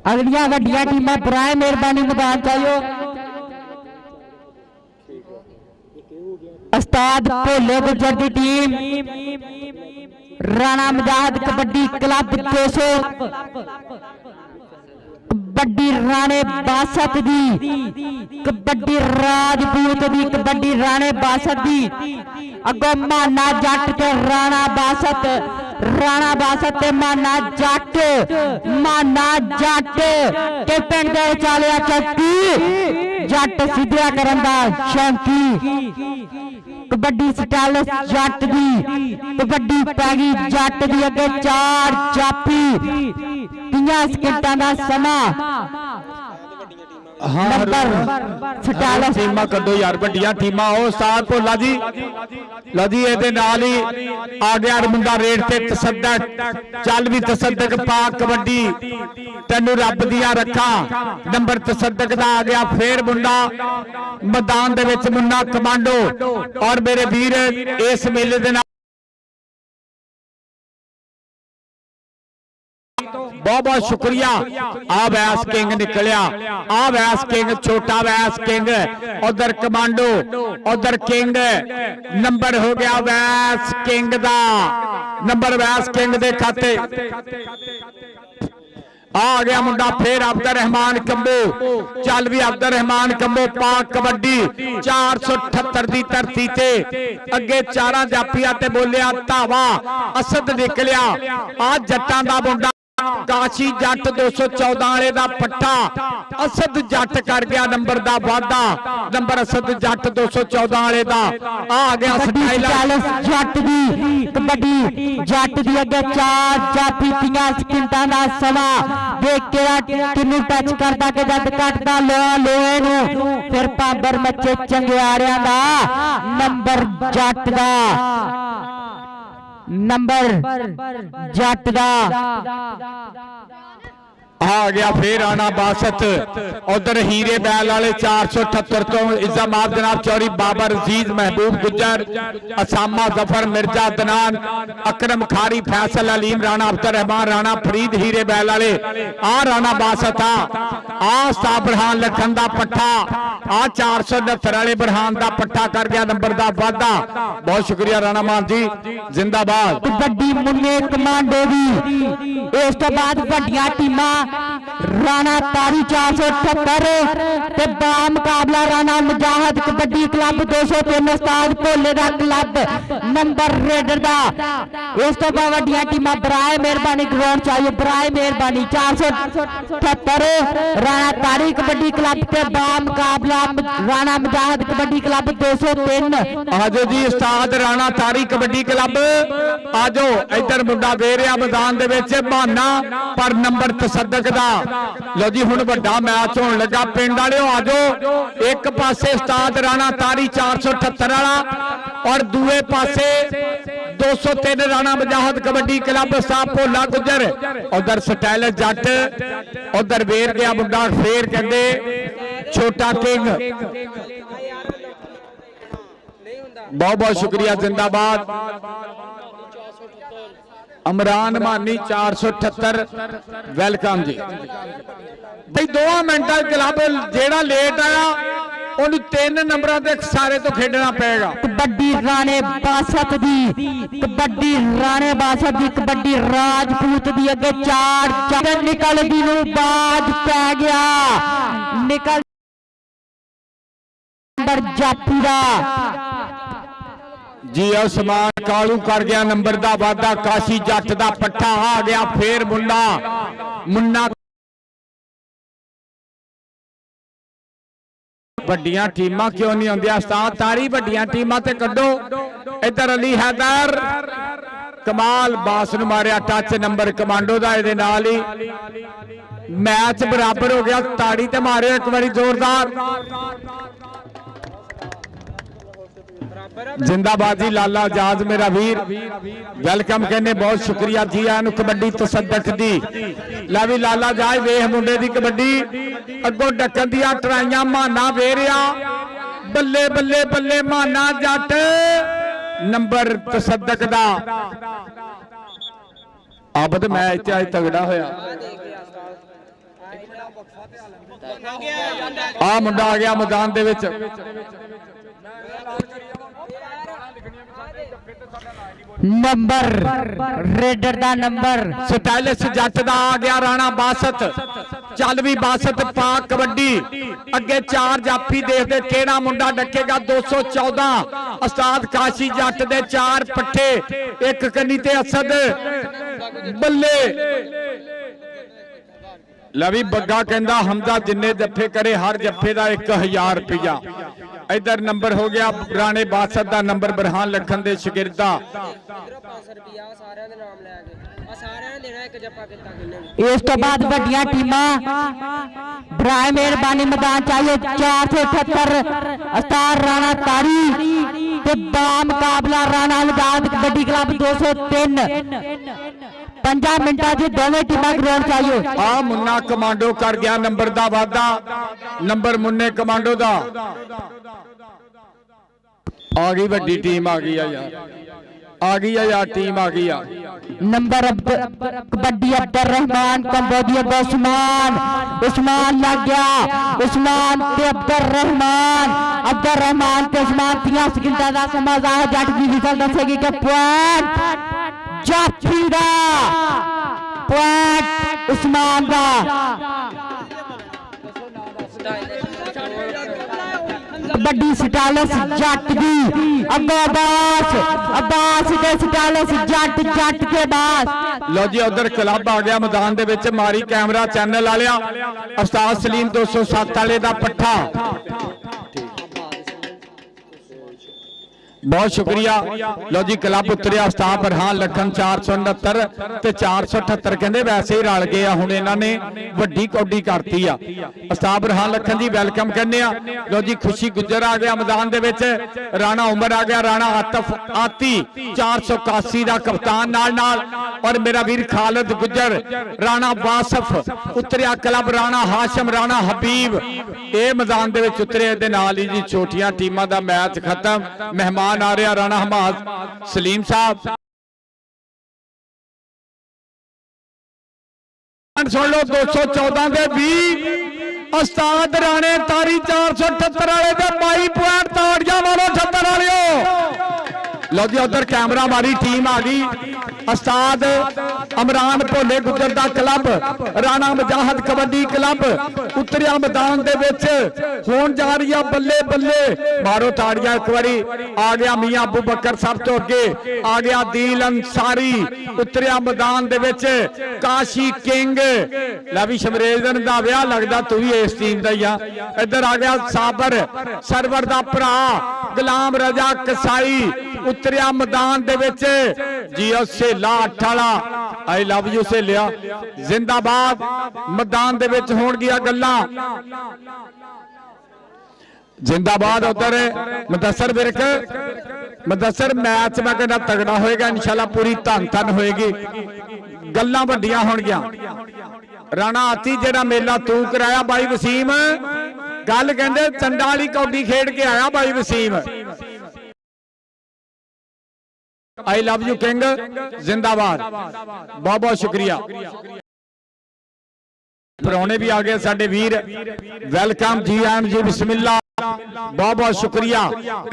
अगलियां वड्डियां टीमां बराए मेहरबानी मैदान चाहिए उस्ताद भोले गुजर की टीम राणा मुजाहिद कबड्डी क्लब 200 कबड्डी राणे बासत दी कबड्डी राजपूत दी कबड्डी राणे बासत दी अगो माना जट ते राणा बासत ते माना जट के पिंड दे चालिया चौकी जट सिद्धिया करन दा शौकी कबड्डी स्टाइलिश जट दी कबड्डी पैगी जट दी अगे 4 जाफी 30 सेकंडां दा समा टीमां कदो यार वड्डियां टीमां ओ उस्ताद भोला जी लो जी ਇਹਦੇ ਨਾਲ ਹੀ आ गया मुंडा रेड ते तसद्दक चल भी तसद्दक पा कबड्डी तेनू रब दियां रखा नंबर तसद्दक दा आ गया फिर मुंडा मैदान दे विच मुन्ना कमांडो और मेरे वीर इस मेले दे बहुत बहुत शुक्रिया आ वैस किंग निकलिया आ वैस किंग छोटा वैस किंग उधर कमांडो उधर किंग नंबर हो गया वैस किंग दा नंबर वैस किंग दे खाते आ गया मुंडा फिर अब्दुल रहमान कंबो चल भी अब्दुल रहमान कंबो पाक कबड्डी 478 दी धरती ते अगे 4 जाफिया ते बोलिया धावा असद निकलिया आ जट्टां दा मुंडा काशी जट 214 वाले दा पट्टा असद जट कर गया नंबर दा वादा नंबर असद जट 214 वाले दा आ गया स्टाइलिश जट दी कबड्डी जट दी अगे 4 जाफी 30 सेकंडां दा समा देख के किन्नू टच करदा के जद कटदा लोहे नु फिर पाबर मच्चे चंगियारियां दा नंबर जट दा नंबर जट दा आ गया फिर आना बासत उधर हीरे बैल वाले 478 तो इज़ामात जनाब चौरी बाबर अजीज महबूब गुजर असामा जफर मिर्जा दनान अकरम खारी फैसल अलीम राणा अब्दुल रहमान राणा फरीद हीरे बैल वाले आ राणा बासत आ बरहान लखन दा पट्ठा आ 469 वाले बरहान दा पट्ठा कर गया नंबर दा वादा बहुत शुक्रिया राणा मान जी जिंदाबाद कबड्डी मुन्ने कमांडो दी इस तो बाद वड्डियां टीमां राणा तारी 478 ते बा मुकाबला राणा मुजाहिद कबड्डी क्लब 203 उस्ताद भोले दा क्लब नंबर रेडर दा इस तो बाद वड्डियां टीमां बराए मेहरबानी ग्राउंड चाहिए बराए मेहरबानी 478 राणा तारी कबड्डी क्लब ते बा मुकाबला राणा मुजाहिद कबड्डी क्लब 203 आजो जी उस्ताद राणा तारी कबड्डी क्लब आजो इधर मुंडा वेरिया मैदान दे विच बहाना पर नंबर तसद्दक दा लो जी हुण वड्डा मैच होण लगा पिंड वालिओ आजो एक पासे उस्ताद राणा तारी 478 वाला और दूए पासे 203 राणा मुजाहिद कबड्डी क्लब साहब भोला गुजर उधर स्टाइलिश जट उधर वेर गया मुंडा फिर कहंदे छोटा किंग बहुत बहुत शुक्रिया जिंदाबाद अमरान मानी 478 वेलकम जी भाई 2 मिनटा क्लब जेड़ा लेट आया ਉਹਨੂੰ 3 ਨੰਬਰਾਂ ਦੇ ਸਾਰੇ ਤੋਂ ਖੇਡਣਾ ਪਏਗਾ कबड्डी राणे बासत दी कबड्डी राणे बासत दी कबड्डी राजपूत दी अगे 4 निकल दी नूं बाज पै गया निकल नंबर जाफी दा जी उस्मान कालू कर गया नंबर दा वादा काशी जट दा पट्ठा आ गया फिर मुन्ना मुन्ना ਵੱਡੀਆਂ ਟੀਮਾਂ ਕਿਉਂ ਨਹੀਂ ਆਉਂਦੀਆਂ ਉਸਤਾਦ ਤਾਰੀ ਵੱਡੀਆਂ ਟੀਮਾਂ ਤੇ ਕੱਢੋ ਇੱਧਰ ਅਲੀ ਹੈਦਰ ਕਮਾਲ ਬਾਸ ਨੂੰ ਮਾਰਿਆ ਟੱਚ ਨੰਬਰ ਕਮਾਂਡੋ ਦਾ ਇਹਦੇ ਨਾਲ ਹੀ ਮੈਚ ਬਰਾਬਰ ਹੋ ਗਿਆ ਤਾੜੀ ਤੇ ਮਾਰਿਓ ਇੱਕ ਵਾਰੀ ਜ਼ੋਰਦਾਰ जिंदाबाद जी लाला आजाद मेरा वीर वेलकम कहने बहुत शुक्रिया जी आनू कबड्डी तसद्दक दी ला भी लाला जाए वेख मुंडे दी कबड्डी अगों डकन दियां टराइयां माना वेरिया बल्ले बल्ले बल्ले माना जट नंबर तसद्दक दा अब तो मैच आज तगड़ा होया आ मुंडा आ गया मैदान दे विच नंबर रेडर दा नंबर स्टाइलिश जट दा आ गया राणा बासत चल भी बासत पा कबड्डी अगे 4 जाफी देखते केड़ा मुंडा डकेगा 214 उस्ताद काशी जट दे 4 पट्ठे एक कन्नी ते असद बल्ले लवी बग्गा कहंदा हमदा जिन्ने जफे करे हर जफे का 1000 रुपया इधर नंबर हो गया राणे बासत का नंबर बरहान लखन दे शागिर्दा इस तो बाद वड्डियां टीमां बराए मेहरबानी मैदान चाहिए 478 अस्तार राणा तारी ते बामुकाबला राणा आजाद कबड्डी क्लब 203 5 मिनटा जी दोनों टीमां ग्राउंड चाहिए आ मुन्ना कमांडो कर गया नंबर दा वादा नंबर मुन्ने कमांडो दा आ गई वड्डी टीम आ गई यार आ गई यार टीम आ गई नंबर कबड्डी अब्दुल रहमान कंबोडिया उस्मान उस्मान लग गया उस्मान ते अब्दुल रहमान ते उस्मान 30 सेकंड का समाज है जट की विसल दसेगी कि पॉइंट जाफी दा पॉइंट उस्मान दा कबड्डी स्टाइलिश जट दी अगो अब्बास दे स्टाइलिश जट के बाद लो जी उधर क्लब आ गया मैदान दे विच मारी कैमरा चैनल वालिया उस्ताद सलीम 207 वाले दा पट्ठा बहुत शुक्रिया लो जी क्लब उतरिया उस्ताद बरहान लखन 469 ते 478 कहंदे वैसे ही रल गए हुण इन्हां ने वड्डी कौडी करती आ उस्ताद बरहान लखन जी वेलकम कहने आ लो जी खुशी गुजर आ गया मैदान दे विच राणा उमर आ गया राणा आतिफ आती 481 दा कप्तान नाल और मेरा वीर खालिद गुजर राणा वासफ उतरिया क्लब राणा हाशम राणा हबीब ये मैदान दे विच उतरे दे नाल ही जी छोटियां टीमां दा मैच खत्म मेहमान आ रहा राणा हमाद सलीम साहब सुन लो 214 दे 20 उस्ताद राणे तारी 478 वाले दे 22 पॉइंट ताड़ियां मारो 76 वालियो लो जी उधर कैमरा मारी टीम आ गई उस्ताद अमरान भोले गुजर दा क्लब राणा मुजाहिद कबड्डी क्लब उतरिया मैदान दे विच होण जा रही है बल्ले बल्ले मारो ताड़ियां एक बारी आ गया मियां अबू बकर सब तो अगे आ गया दिल अंसारी उतरिया मैदान दे विच काशी किंग ला भी शमरेजन दा विआह लगदा तू भी इस टीम दा ही आ इधर आ गया साबर सरवर दा भरा गुलाम रजा कसाई उतरिया मैदान दे विच जी सेला 8 वाला आई लव यू सेलिया जिंदाबाद मैदान दे विच होण गया गल्लां जिंदाबाद उधर मुदस्सर विरक मुदस्सर मैच मैं कहना तगड़ा होएगा इंशाल्लाह पूरी धन धन होएगी गल्लां वड्डियां होणगियां राणा आती जेड़ा मेला तू कराया बाई वसीम कल कहते चंडा वाली कौडी खेड के आया भाई Wasim. I love you king जिंदाबाद, बहुत बहुत शुक्रिया। परौने भी आ गए साडे वीर, वेलकम जी एम जी बिस्मिल्ला, बहुत बहुत शुक्रिया।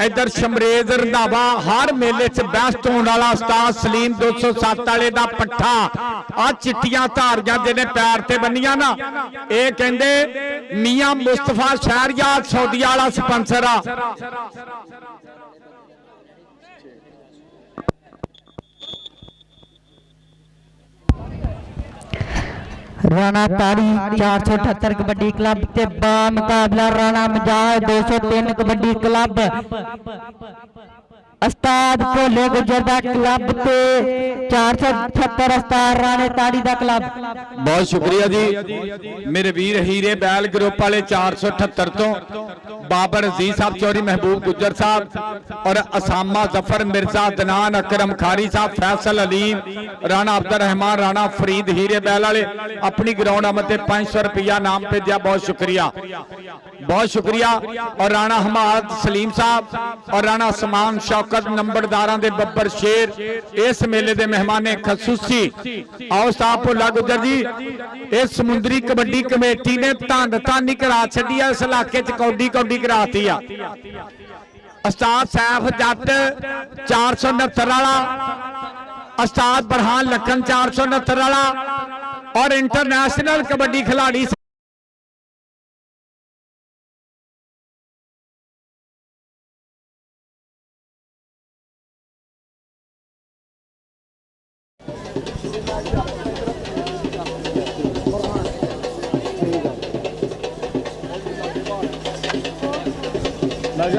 इधर शमरेज रंधावा हर मेले च बेस्ट होने वाला उस्ताद सलीम 207 वाले दा पट्ठा आ चिट्टियां धारियां जिहने पैर ते बन्नियां ना, ये कहंदे मियां मुस्तफा शहरिया सौदिया वाला स्पॉन्सर आ। राणा ताड़ी 478 कबड्डी क्लब ते बा मुकाबला राणा मजाज 203 कबड्डी क्लब। उस्ताद भोले गुजर दा क्लब ते 478 उस्ताद राणे ताड़ी दा क्लब। बहुत शुक्रिया जी मेरे वीर हीरे बैल ग्रुप वाले 478 तो बाबर अजीज साहब चौधरी महबूब गुजर साहब और असामा जफर मिर्जा दनान अकरम खारी साहब फैसल अलीम राणा अब्दुल रहमान राणा फरीद हीरे बैल वाले अपनी ग्राउंड आमद 500 रुपया नाम पे दिया, बहुत शुक्रिया बहुत शुक्रिया। और राणा हमाद सलीम साहब और राणा समान शौकत नंबरदारां दे बब्बर शेर इस मेले दे मेहमाने खसूसी। आओ साहब भुला गुजर जी, इस समुद्री कबड्डी कमेटी ने धन धानी करा छड्डी इस इलाके च कौडी कौडी कराती आ। उस्ताद सैफ जट 469 वाला, उस्ताद बरहान लखन 469 वाला और इंटरनेशनल कबड्डी खिलाड़ी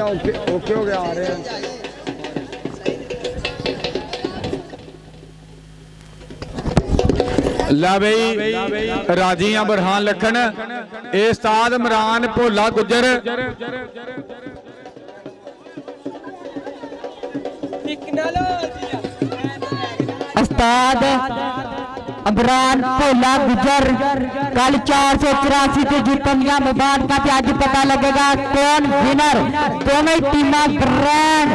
ओके हो गया आ रहे हैं। ला बई राजी आ बरहान लखन ए उस्ताद इमरान भोला गुजर उस्ताद इमरान भोला गुजर कल 484 ते जीतनिया मुबारक ते अज पता लगेगा कौन विनर। दोनों टीमां ब्रांड।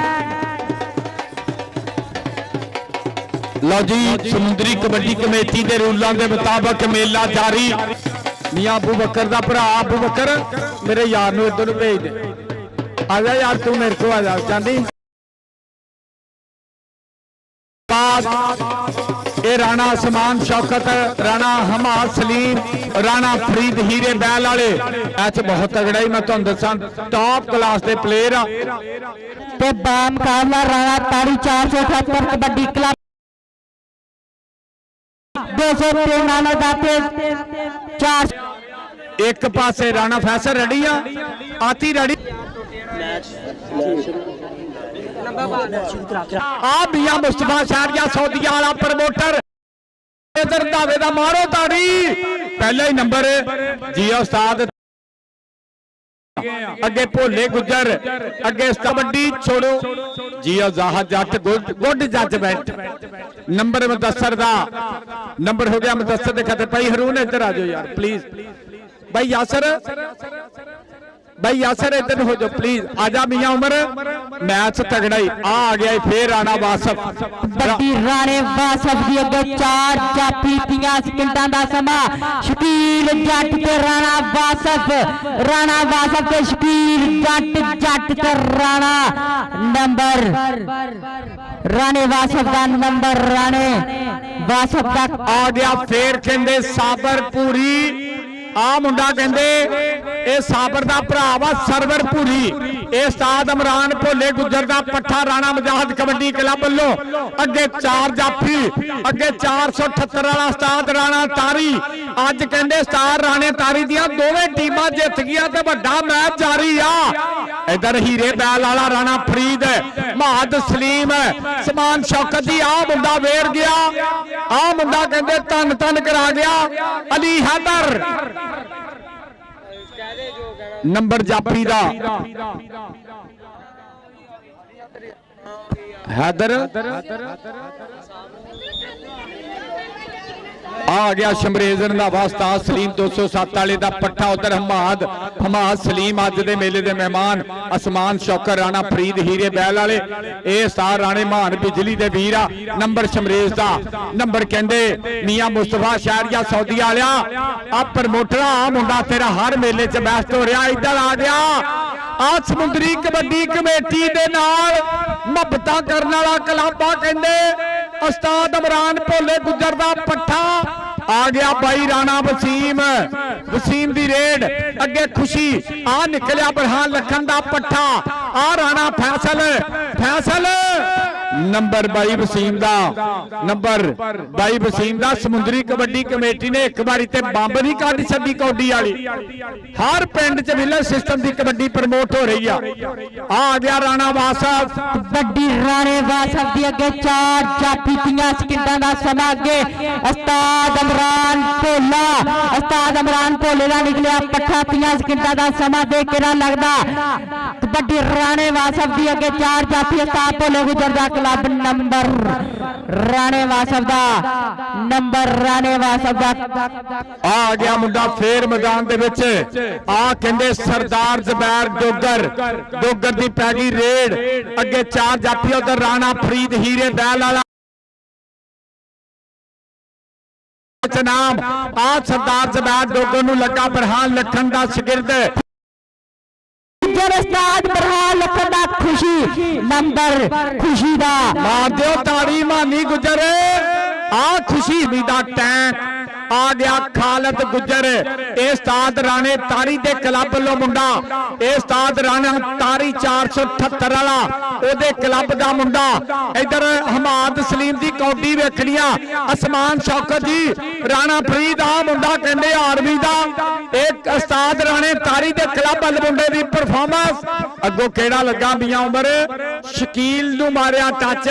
लो जी समुद्री कबड्डी कमेटी के रूलों के मुताबिक मेला जारी। मियां अबू बकर दा भरा अबू बकर मेरे यार नूं इधर भेज दे, आ जा यार तू मेरे को आ जा चांदी। ए राणा समान शौकत राणा हमाद सलीम राणा फरीद हीरे बैल वाले मैच बहुत तगड़ा ही मैं तुहानू दसां टॉप क्लास के प्लेयर आ। ते बा मुकाबला राणा ताड़ी 478 कबड्डी क्लब 293 दाते 4 एक पासे राणा फैसल रेडी आ आती रेडी आ मियां मुस्तफा शहरिया सौदिया वाला प्रमोटर इधर दावे दा मारो ताड़ी पहला ही नंबर जी उस्ताद अगे भोले गुजर अगे कबड्डी छोड़ो जी जाहा जट गुड जजमेंट नंबर मुदस्सर दा नंबर हो गया मुदस्सर दे खाते भाई रून इधर आ जाओ यार प्लीज भाई यासर इधर हो जाओ प्लीज आजा मियां उमर मैच तगड़ा ही आ गया फिर राणा वासफ बड़ी राणे वासफ दी अगे 4 जाफी 30 सेकंडां दा समा शकील जट ते राणा वासफ ते शकील जट ते राणा नंबर राणे वासफ दा नंबर राणे वासफ दा आ गया फिर कहंदे साबरपुरी आ मुंडा कहंदे ए साबर दा भरा वा सरवरपुरी ए उस्ताद इमरान भोले गुजर दा पट्ठा राणा मजाहद कबड्डी क्लब वल्लों अगे 4 जाफी अगे 478 वाला उस्ताद राणा तारी अज कहंदे उस्ताद राणे तारी दियां दोवें टीमां जित गईयां ते वड्डा मैच जारी आ। इधर हीरे बैल वाला राणा फरीद महाद सलीम समान शौकत दी आ मुंडा वेर गया आ मुंडा कहंदे तन तन करा गया अली हैदर नंबर जाफी दा हैदर आ गया शमरेज रंधावा उस्ताद सलीम 207 वाले दा पट्ठा उधर हमाद सलीम अज दे मेले दे मेहमान आसमान शौकर राणा फरीद हीरे बैल वाले ए उस्ताद राणे महान बिजली दे वीर आ नंबर शमरेज दा नंबर कहंदे मियां मुस्तफा शहरिया सऊदी वालिया आ प्रमोटरा आ मुंडा तेरा हर मेले च बेस्ट हो रहा इधर आ गया आ समुंदरी कबड्डी कमेटी दे नाल मुहब्बतां करन वाला क्लब आ कहंदे उस्ताद इमरान भोले गुजर दा पट्ठा आ गया भाई राणा वसीम दी रेड अगे खुशी आ निकलिया बरहान लखन दा पट्ठा आ राणा फैसल नंबर बाई वसीम दा समुंदरी कबड्डी कमेटी ने एक बारी ते बंब नहीं कट छड्डी कौडी वाली हर पिंड च विले सिस्टम दी कबड्डी प्रमोट हो रही आ गया राणा वासफ कबड्डी राणे वासफ दी अगे 4 जाफी 30 सेकंडां दा समा अगे उस्ताद इमरान भोले दा निकलिया पट्ठा 30 सेकंडां दा समा दे के ना लगदा कबड्डी राणे वासफ दी अगे 4 जाफी उस्ताद भोले गुजर दा क्लब नंबर राणे वासफ दा आ गया मुंडा फेर मैदान दे विच आ कहंदे सरदार ज़ुबैर डोगर दी पै गई रेड अगे 4 जाफी उधर राणा फरीद हीरे बैल वाला नाम आ सरदार ज़ुबैर डोगर नूं लगा बरहान लखन दा शागिर्द उस्ताद बरहान लखन दा खुशी नंबर खुशी दा मार दियो ताड़ी मानी गुजर आ खुशी भी दा टैंक आ गया खालद गुजर उस्ताद राणे तारी दे क्लब वालों मुंडा उस्ताद राणा तारी 478 वाला ओदे क्लब दा मुंडा इधर हमाद सलीम दी कौडी वेखणिया आसमान शौकत जी राणा फरीद आ मुंडा कहंदे आर्मी दा एक उस्ताद राणे तारी दे क्लब वाले मुंडे दी परफॉर्मेंस अगो केड़ा लगा मियां उमर शकील नूं मारिया टच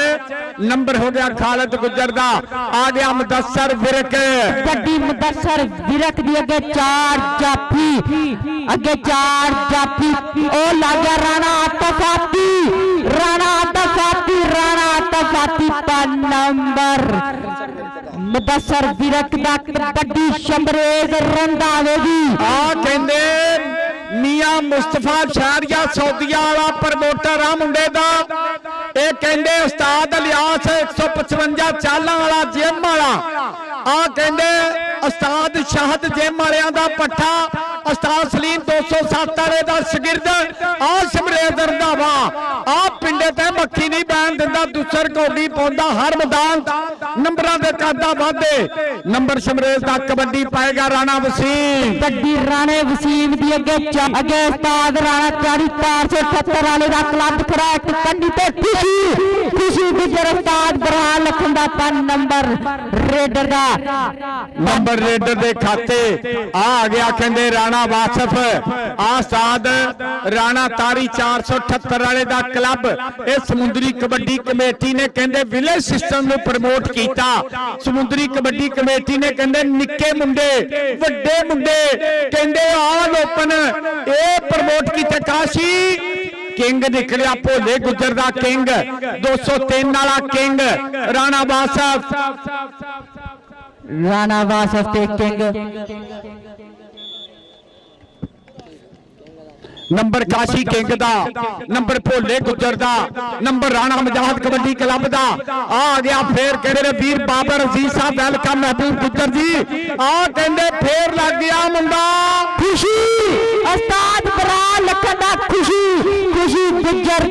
नंबर हो गया खालद गुजर दा आ गया मुदस्सर विरक मुदस्सर विरक दी अगे 4 जाफी ओ लागा राणा आतफाती का नंबर मुदस्सर विरक दा कबड्डी शमरेज रंधावेगी आ कहंदे मियां मुस्तफा शहरिया सऊदिया वाला प्रमोटर आ मुंडे दा ए कहंदे उस्ताद इलियास 155 चालां वाला जिम वाला आ कहंदे उस्ताद शाहद जिम वालियां दा पट्ठा उस्ताद सलीम 207 वाले दा शागिर्द आ शमरेज रंधावा आ पिंडे ते मक्खी नहीं बैन दिंदा दूसर कौडी पाउंदा हर मैदान नंबरां दे कादा वाधे नंबर शमरेज दा कबड्डी पाएगा राणा वसीम कबड्डी राणे वसीम दी अगे उस्ताद राणा 478 वाले दा क्लब खड़ा एक कंडी ते खुशी गुजर उस्ताद बरहान लखन दा नंबर रेडर दे खाते आ गया कहंदे राणा वासफ आ उस्ताद राणा तारी 478 वाले दा क्लब ए समुंदरी कबड्डी कमेटी ने कहंदे विलेज सिस्टम नूं प्रमोट कीता समुंदरी कबड्डी कमेटी ने कहंदे निक्के मुंडे वड्डे मुंडे कहंदे ऑल ओपन ए प्रमोट कीते काशी किंग निकलिया भोले गुजर दा किंग 203 वाला किंग राणा वासफ ते किंग नंबर काशी किंग दा नंबर भोले गुजर दा नंबर राणा मजाहद कबड्डी क्लब दा आ गया फेर कहते वीर बाबर अजीज साहब वेलकम महबूब गुजर जी आ कहंदे फेर लग गया मुंडा खुशी उस्ताद बरहान लखन दा खुशी गुजर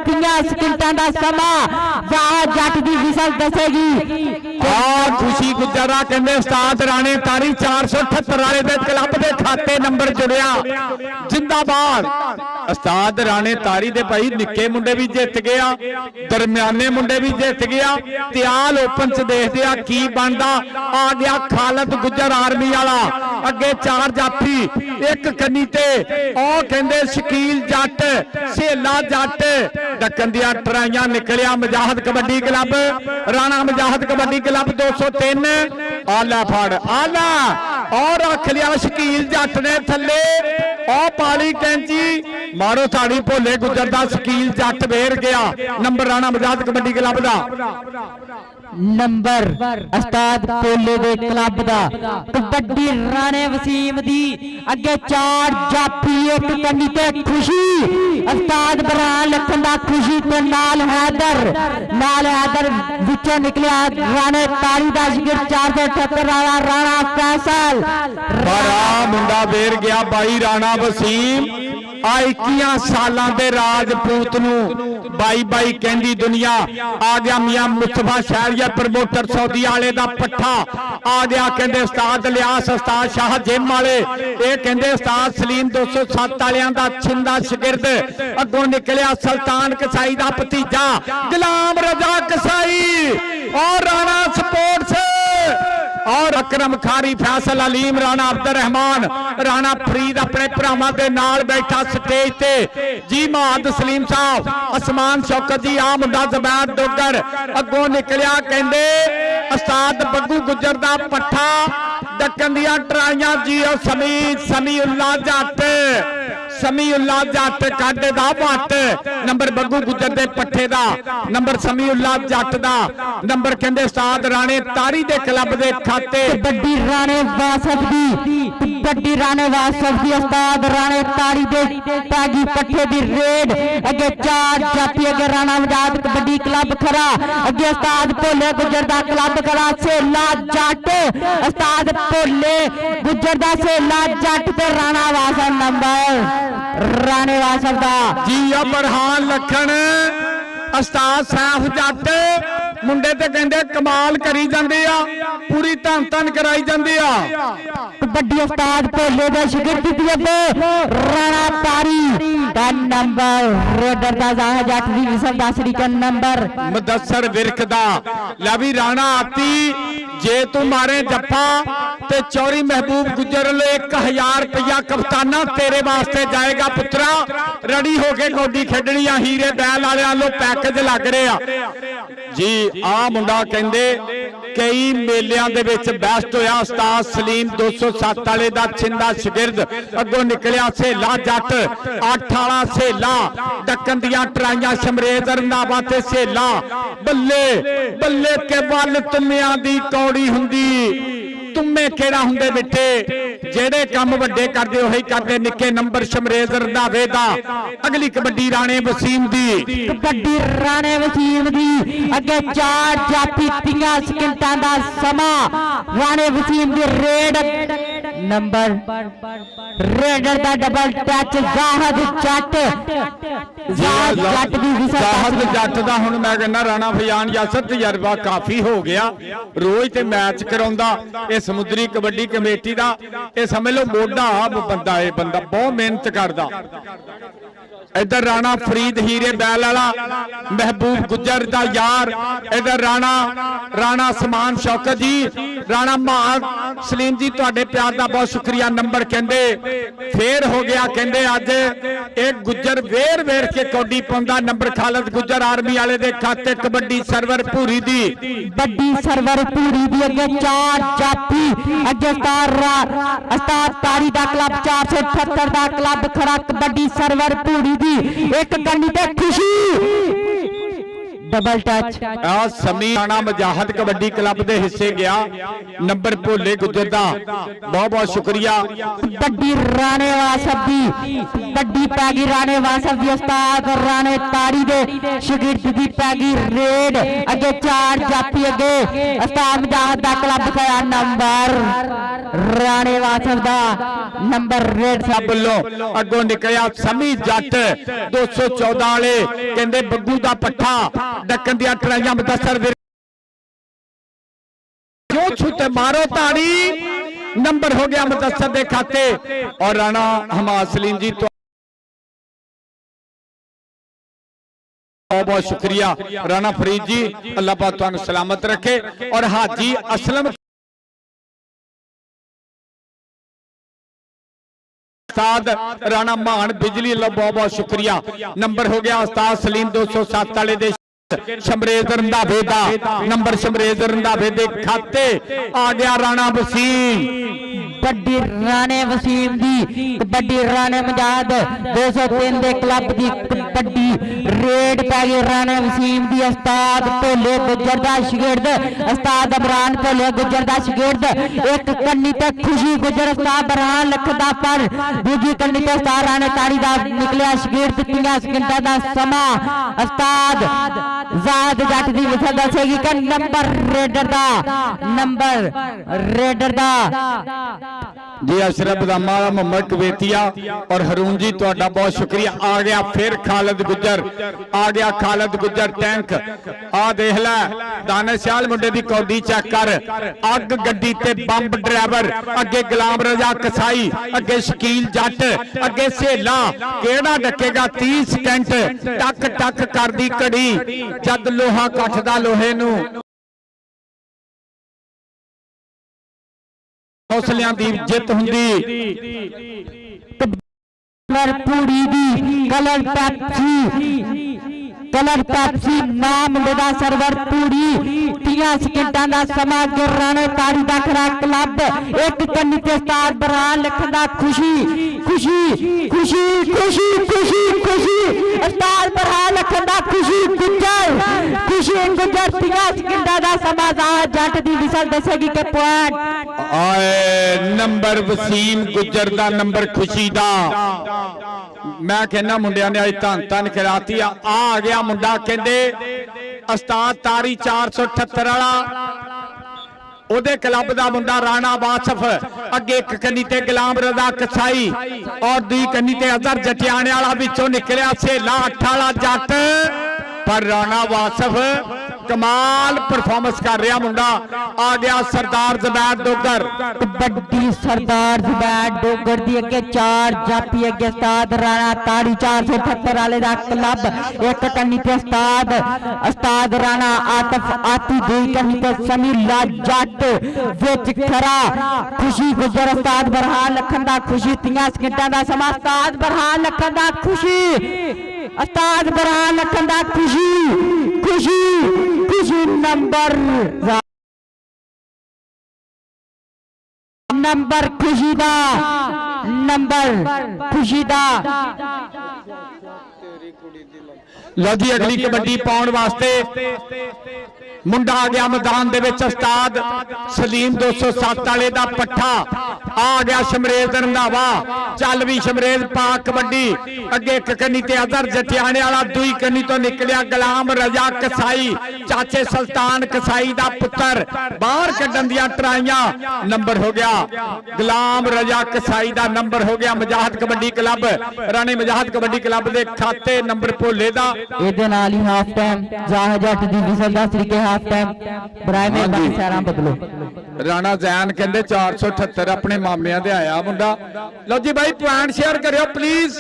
30 सेकंडां दा समा वाह जट दी विसल दसेगी आ खुशी गुजरा कहंदे उस्ताद राणे तारी 478 वाले दे क्लब दे खाते नंबर जुड़िया जिंदाबाद उस्ताद राणे तारी दे भाई निक्के मुंडे भी जित गया दरम्याने मुंडे भी जित गया त्याल ओपन च देखदे आ की बनदा आ गया खालद गुजर आर्मी वाला अगे 4 जाफी एक कन्नी ते ओ कहंदे शकील जट सेला जट डकन दिया ट्राइयां निकलिया मजाहद कबड्डी क्लब राणा मजाहद कबड्डी क्लब 203 आला फड़ आला और रख लिया शकील जट ने थले ओ पाली कैंची ਮਾਰੋ ਤਾੜੀ ਭੋਲੇ ਗੁੱਜਰ ਦਾ ਸ਼ਕੀਲ ਜੱਟ ਵੇਰ ਗਿਆ ਨੰਬਰ ਰਾਣਾ ਮਜਾਦ ਕਬੱਡੀ ਕਲੱਬ ਦਾ ਨੰਬਰ ਉਸਤਾਦ ਭੋਲੇ ਦੇ ਕਲੱਬ ਦਾ ਕਬੱਡੀ ਰਾਣੇ ਵਸੀਮ ਦੀ ਅੱਗੇ 4 ਜਾਫੀ ਇੱਕ ਕੰਨੀ ਤੇ ਖੁਸ਼ੀ ਉਸਤਾਦ ਬਰਾਨ ਲਖਨ ਦਾ ਖੁਸ਼ੀ ਤੇ ਨਾਲ ਹੈਦਰ ਵਿੱਚੋਂ ਨਿਕਲਿਆ ਰਾਣੇ ਤਾਲੀ ਦਾ ਜ਼ਿਕਰ 478 ਵਾਲਾ ਰਾਣਾ ਫੈਸਲ ਬੜਾ ਮੁੰਡਾ ਵੇਰ ਗਿਆ ਬਾਈ ਰਾਣਾ ਵਸੀਮ ਆ 21 ਸਾਲਾਂ ਦੇ ਰਾਜਪੂਤ ਨੂੰ ਬਾਈ ਕਹਿੰਦੀ ਦੁਨੀਆ ਆ ਗਿਆ ਮੀਆਂ ਮੁਸਤਫਾ ਸ਼ਹਿਰੀਆ ਪ੍ਰਮੋਟਰ ਸੌਦੀ ਵਾਲੇ ਦਾ ਪੱਠਾ ਆ ਗਿਆ ਕਹਿੰਦੇ ਉਸਤਾਦ ਲਿਆਸ ਉਸਤਾਦ ਸ਼ਾਹ ਜਿਮ ਵਾਲੇ ਇਹ ਕਹਿੰਦੇ ਉਸਤਾਦ ਸਲੀਮ 207 ਵਾਲਿਆਂ ਦਾ ਛਿੰਦਾ ਸ਼ਾਗਿਰਦ ਅੱਗੋਂ ਨਿਕਲਿਆ ਸੁਲਤਾਨ ਕਸਾਈ ਦਾ ਭਤੀਜਾ ਗੁਲਾਮ ਰਜ਼ਾ ਕਸਾਈ ਔਰ ਰਾਣਾ ਸਪੋਰਟਸ और अकरम खारी फैसल अलीम राणा अब्दुल रहमान राणा फरीद अपने भरावां दे नाल बैठा स्टेज ते जी महाद सलीम साहब असमान शौकत जी आ मुंडा ज़ुबैर डोगर अगों निकलिया कहंदे उस्ताद बग्गू गुजर दा पट्ठा डक्कन दियां ट्राइयां जी समी उल्ला जट काडे दा वट नंबर बग्गू गुजर दे पट्ठे दा नंबर समी उल्ला जट दा नंबर कहंदे उस्ताद राणे तारी दे क्लब दे खाते कबड्डी राणे वासफ दी उस्ताद राणे तारी दे तागी पट्ठे दी रेड अगे 4 जाफी अगे राणा मजाद कबड्डी क्लब खरा अगे उस्ताद भोले गुजर दा क्लब खरा सेला जट उस्ताद भोले गुजर दा सेला जट ते राणा वासफ नंबर राणे वासफ दा जी बरहान लखन उस्ताद सैफ जट मुंडे ते कहंदे कमाल करी जांदे आ पूरी धन कराई जांदे आ कबड्डी उस्ताद भोले दे शागिर्द दी अगे राणा तारी दा नंबर रेडर दा जाह जट दी विसम दा श्रीकन नंबर मुदस्सर विरक दा लै भी राणा आती जे तू मारे जप्पा ते चौरी महबूब गुजर ले 1000 रुपया कप्ताना तेरे वास्ते जाएगा पुत्रा रेडी होके कौडी खेडनी आ हीरे बैल वाले वालों पैकेज लग रहे आ जी आ मुंडा कहंदे कई मेलियां दे विच बेस्ट होया उस्ताद सलीम 207 वाले दा छिंदा शागिर्द अगों निकलिया सेला जट 8 वाला सेला डक्कन दियां ट्राइयां शमरेज रंधावा ते सेला बल्ले बल्ले के वल तुमियां दी कौड़ी हुंदी तुमे केड़ा हुंदे बिठे जेड़े काम वड्डे करदे ओही करदे निक्के नंबर शमरेज रंधावे दा अगली कबड्डी राणे वसीम दी कबड्डी राणे वसीम दी अगे 4 जाफी 30 सेकंडां दा समा राणे वसीम दी रेड नंबर रेडर दा डबल टच जाहद जट दी जाहद जट दा हुण मैं कहना राणा फयान यासर तजर्बा काफी हो गया रोज ते मैच कराउंदा ए समुद्री कबड्डी कमेटी दा ए समझ लो मोढा बंदा है बंदा बहुत मेहनत करदा इधर राणा फरीद हीरे बैल वाला महबूब गुजर दा यार इधर राणा समान शौकत जी राणा महाद सलीम जी तुहाडे प्यार दा बहुत शुक्रिया नंबर कहंदे फेर हो गया कहंदे अज एक गुजर वेर के कौडी पाउंदा नंबर खालिद गुजर आर्मी वाले दे खाते कबड्डी सरवर पूरी दी बड्डी सरवर पूरी दी अगे 4 जाफी अगे उस्ताद तारी दा क्लब 478 दा क्लब खड़ा कबड्डी सरवर पूरी दी एक कन्नी ते खुशी डबल टच समी राणा मजाहद कबड्डी क्लब दे हिस्से गया नंबर भोले गुजर दा बहुत शुक्रिया कबड्डी राणे वासफ दी कबड्डी पैगी राणे वासफ दी उस्ताद राणे तारी दे शागिर्द दी पैगी रेड अगे 4 जाफी अगे उस्ताद मजाहद दा क्लब खड़ा नंबर राणे वासफ दा नंबर रेड सब लो अगों निकलिया समी जट 214 वाले कहंदे बग्गू दा पट्ठा डक्कन दियां ट्राइयां मुदस्सर क्यों छूते मारो ताड़ी नंबर हो गया मुदस्सर दे खाते और राणा हमाद सलीम जी तो बहुत शुक्रिया राणा फरीद जी अल्लाह पाक तुहानू सलामत रखे और हाजी असलम उस्ताद राणा मान बिजली अल्लाह बहुत शुक्रिया नंबर हो गया उस्ताद सलीम 207 वाले दे ਸ਼ਮਰੇਜ਼ ਰੰਧਾਵੇ ਦਾ ਨੰਬਰ ਸ਼ਮਰੇਜ਼ ਰੰਧਾਵੇ ਦੇ ਖਾਤੇ ਆ ਗਿਆ ਰਾਣਾ ਵਸੀਮ। कबड्डी राणे वसीम दी कबड्डी राणे मजाद 203 दे क्लब दी कबड्डी रेड पै गई राणे वसीम दी। उस्ताद भोले गुजर दा शागिर्द उस्ताद इमरान भोले गुजर दा शागिर्द एक कन्नी ते खुशी गुजर उस्ताद बरहान लखदा पर दूजी कन्नी ते उस्ताद राणे ताड़ी दा निकलिया शागिर्द 30 सेकंड दा समा। उस्ताद जाद जट दी विखा दसेगी कि नंबर रेडर दा जी अशरफ दामा मोहम्मद कवेतिया और हरून जी तुहाडा बहुत शुक्रिया। आ गया फिर खालिद गुजर आ गया खालिद गुजर टैंक आ देख लै दानिशाल मुंडे दी कौडी चेक कर अग गड्डी ते बंब ड्राइवर अगे गुलाम रजा कसाई अगे शकील जट अगे सेला केड़ा डकेगा 30 सेकंड टक टक कर दी घड़ी जद लोहा कटदा लोहे नू हौसलियां दी जित हुंदी। कलर पूरी दी कलर पैप्सी नाम लेदा सरवर पूरी 30 सेकंडां दा समा राणे ताड़ी दा खरा क्लब एक कन्नी ते उस्ताद बरहान लखदा खुशी खुशी खुशी खुशी खुशी खुशी उस्ताद बरहान लखदा खुशी गुजर 30 सेकंडां दा समा जट दी विसल दसेगी कि पॉइंट आए नंबर वसीम गुजर दा नंबर खुशी दा। मैं कहना मुंडिया ने आज धन धन कराती आ गया मुंडा कहंदे उस्ताद तारी 478 वाला ओदे क्लब दा मुंडा राणा वासफ अगे एक कन्नी ते गुलाम रजा कसाई और दूई कन्नी ते अजहर जटियाने वाला विचों निकलिया सेला 8 वाला जट पर राणा वासफ कमाल परफॉर्मेंस कर रहा मुंडा। आ गया सरदार जुबैर डोगर कबड्डी सरदार जुबैर डोगर दी अगे 4 जापी अगे उस्ताद राणा ताड़ी 478 वाले दा क्लब एक कन्नी ते उस्ताद राणा आतिफ आती दूई कन्नी ते समीला जट विच खरा खुशी गुजर उस्ताद बरहान लखन दा खुशी 30 सेकंडां दा समा उस्ताद बरहान लखन दा खुशी उस्ताद बरहान लखन दा खुशी खुशी खुशी नंबर खुशी दा नंबर खुशी दा। लो जी अगली कबड्डी पाउण वास्ते मुंडा आ गया मैदान दे विच उस्ताद सलीम 207 वाले दा पट्ठा आ गया शमरेज रंधावा चल भी शमरेज पा कबड्डी अगे एक कन्नी ते अजहर जटियाने वाला दूई कन्नी तो निकलिया गुलाम रजा कसाई चाचे सुल्तान कसाई दा पुत्र बाहर कड्डन दियां ट्राइयां नंबर हो गया गुलाम रजा कसाई दा नंबर हो गया। मजाहत कबड्डी क्लब राणे मजाहत कबड्डी क्लब दे खाते नंबर भोले दा ਇਹਦੇ ਨਾਲ ਹੀ ਹਾਫ ਟਾਈਮ ਜ਼ਾਹਿਰ ਜੱਟ ਦੀ ਵਿਸਲ ਦਾ ਤਰੀਕੇ ਹਾਫ ਟਾਈਮ ਬਰਾਏ ਮੇਦਾਨ ਸਾਰਾ ਬਦਲੋ। ਰਾਣਾ ਜ਼ੈਨ ਕਹਿੰਦੇ 478 ਆਪਣੇ ਮਾਮਿਆਂ ਦੇ ਆਇਆ ਮੁੰਡਾ। ਲਓ ਜੀ ਭਾਈ ਪੁਆਇੰਟ ਸ਼ੇਅਰ ਕਰਿਓ ਪਲੀਜ਼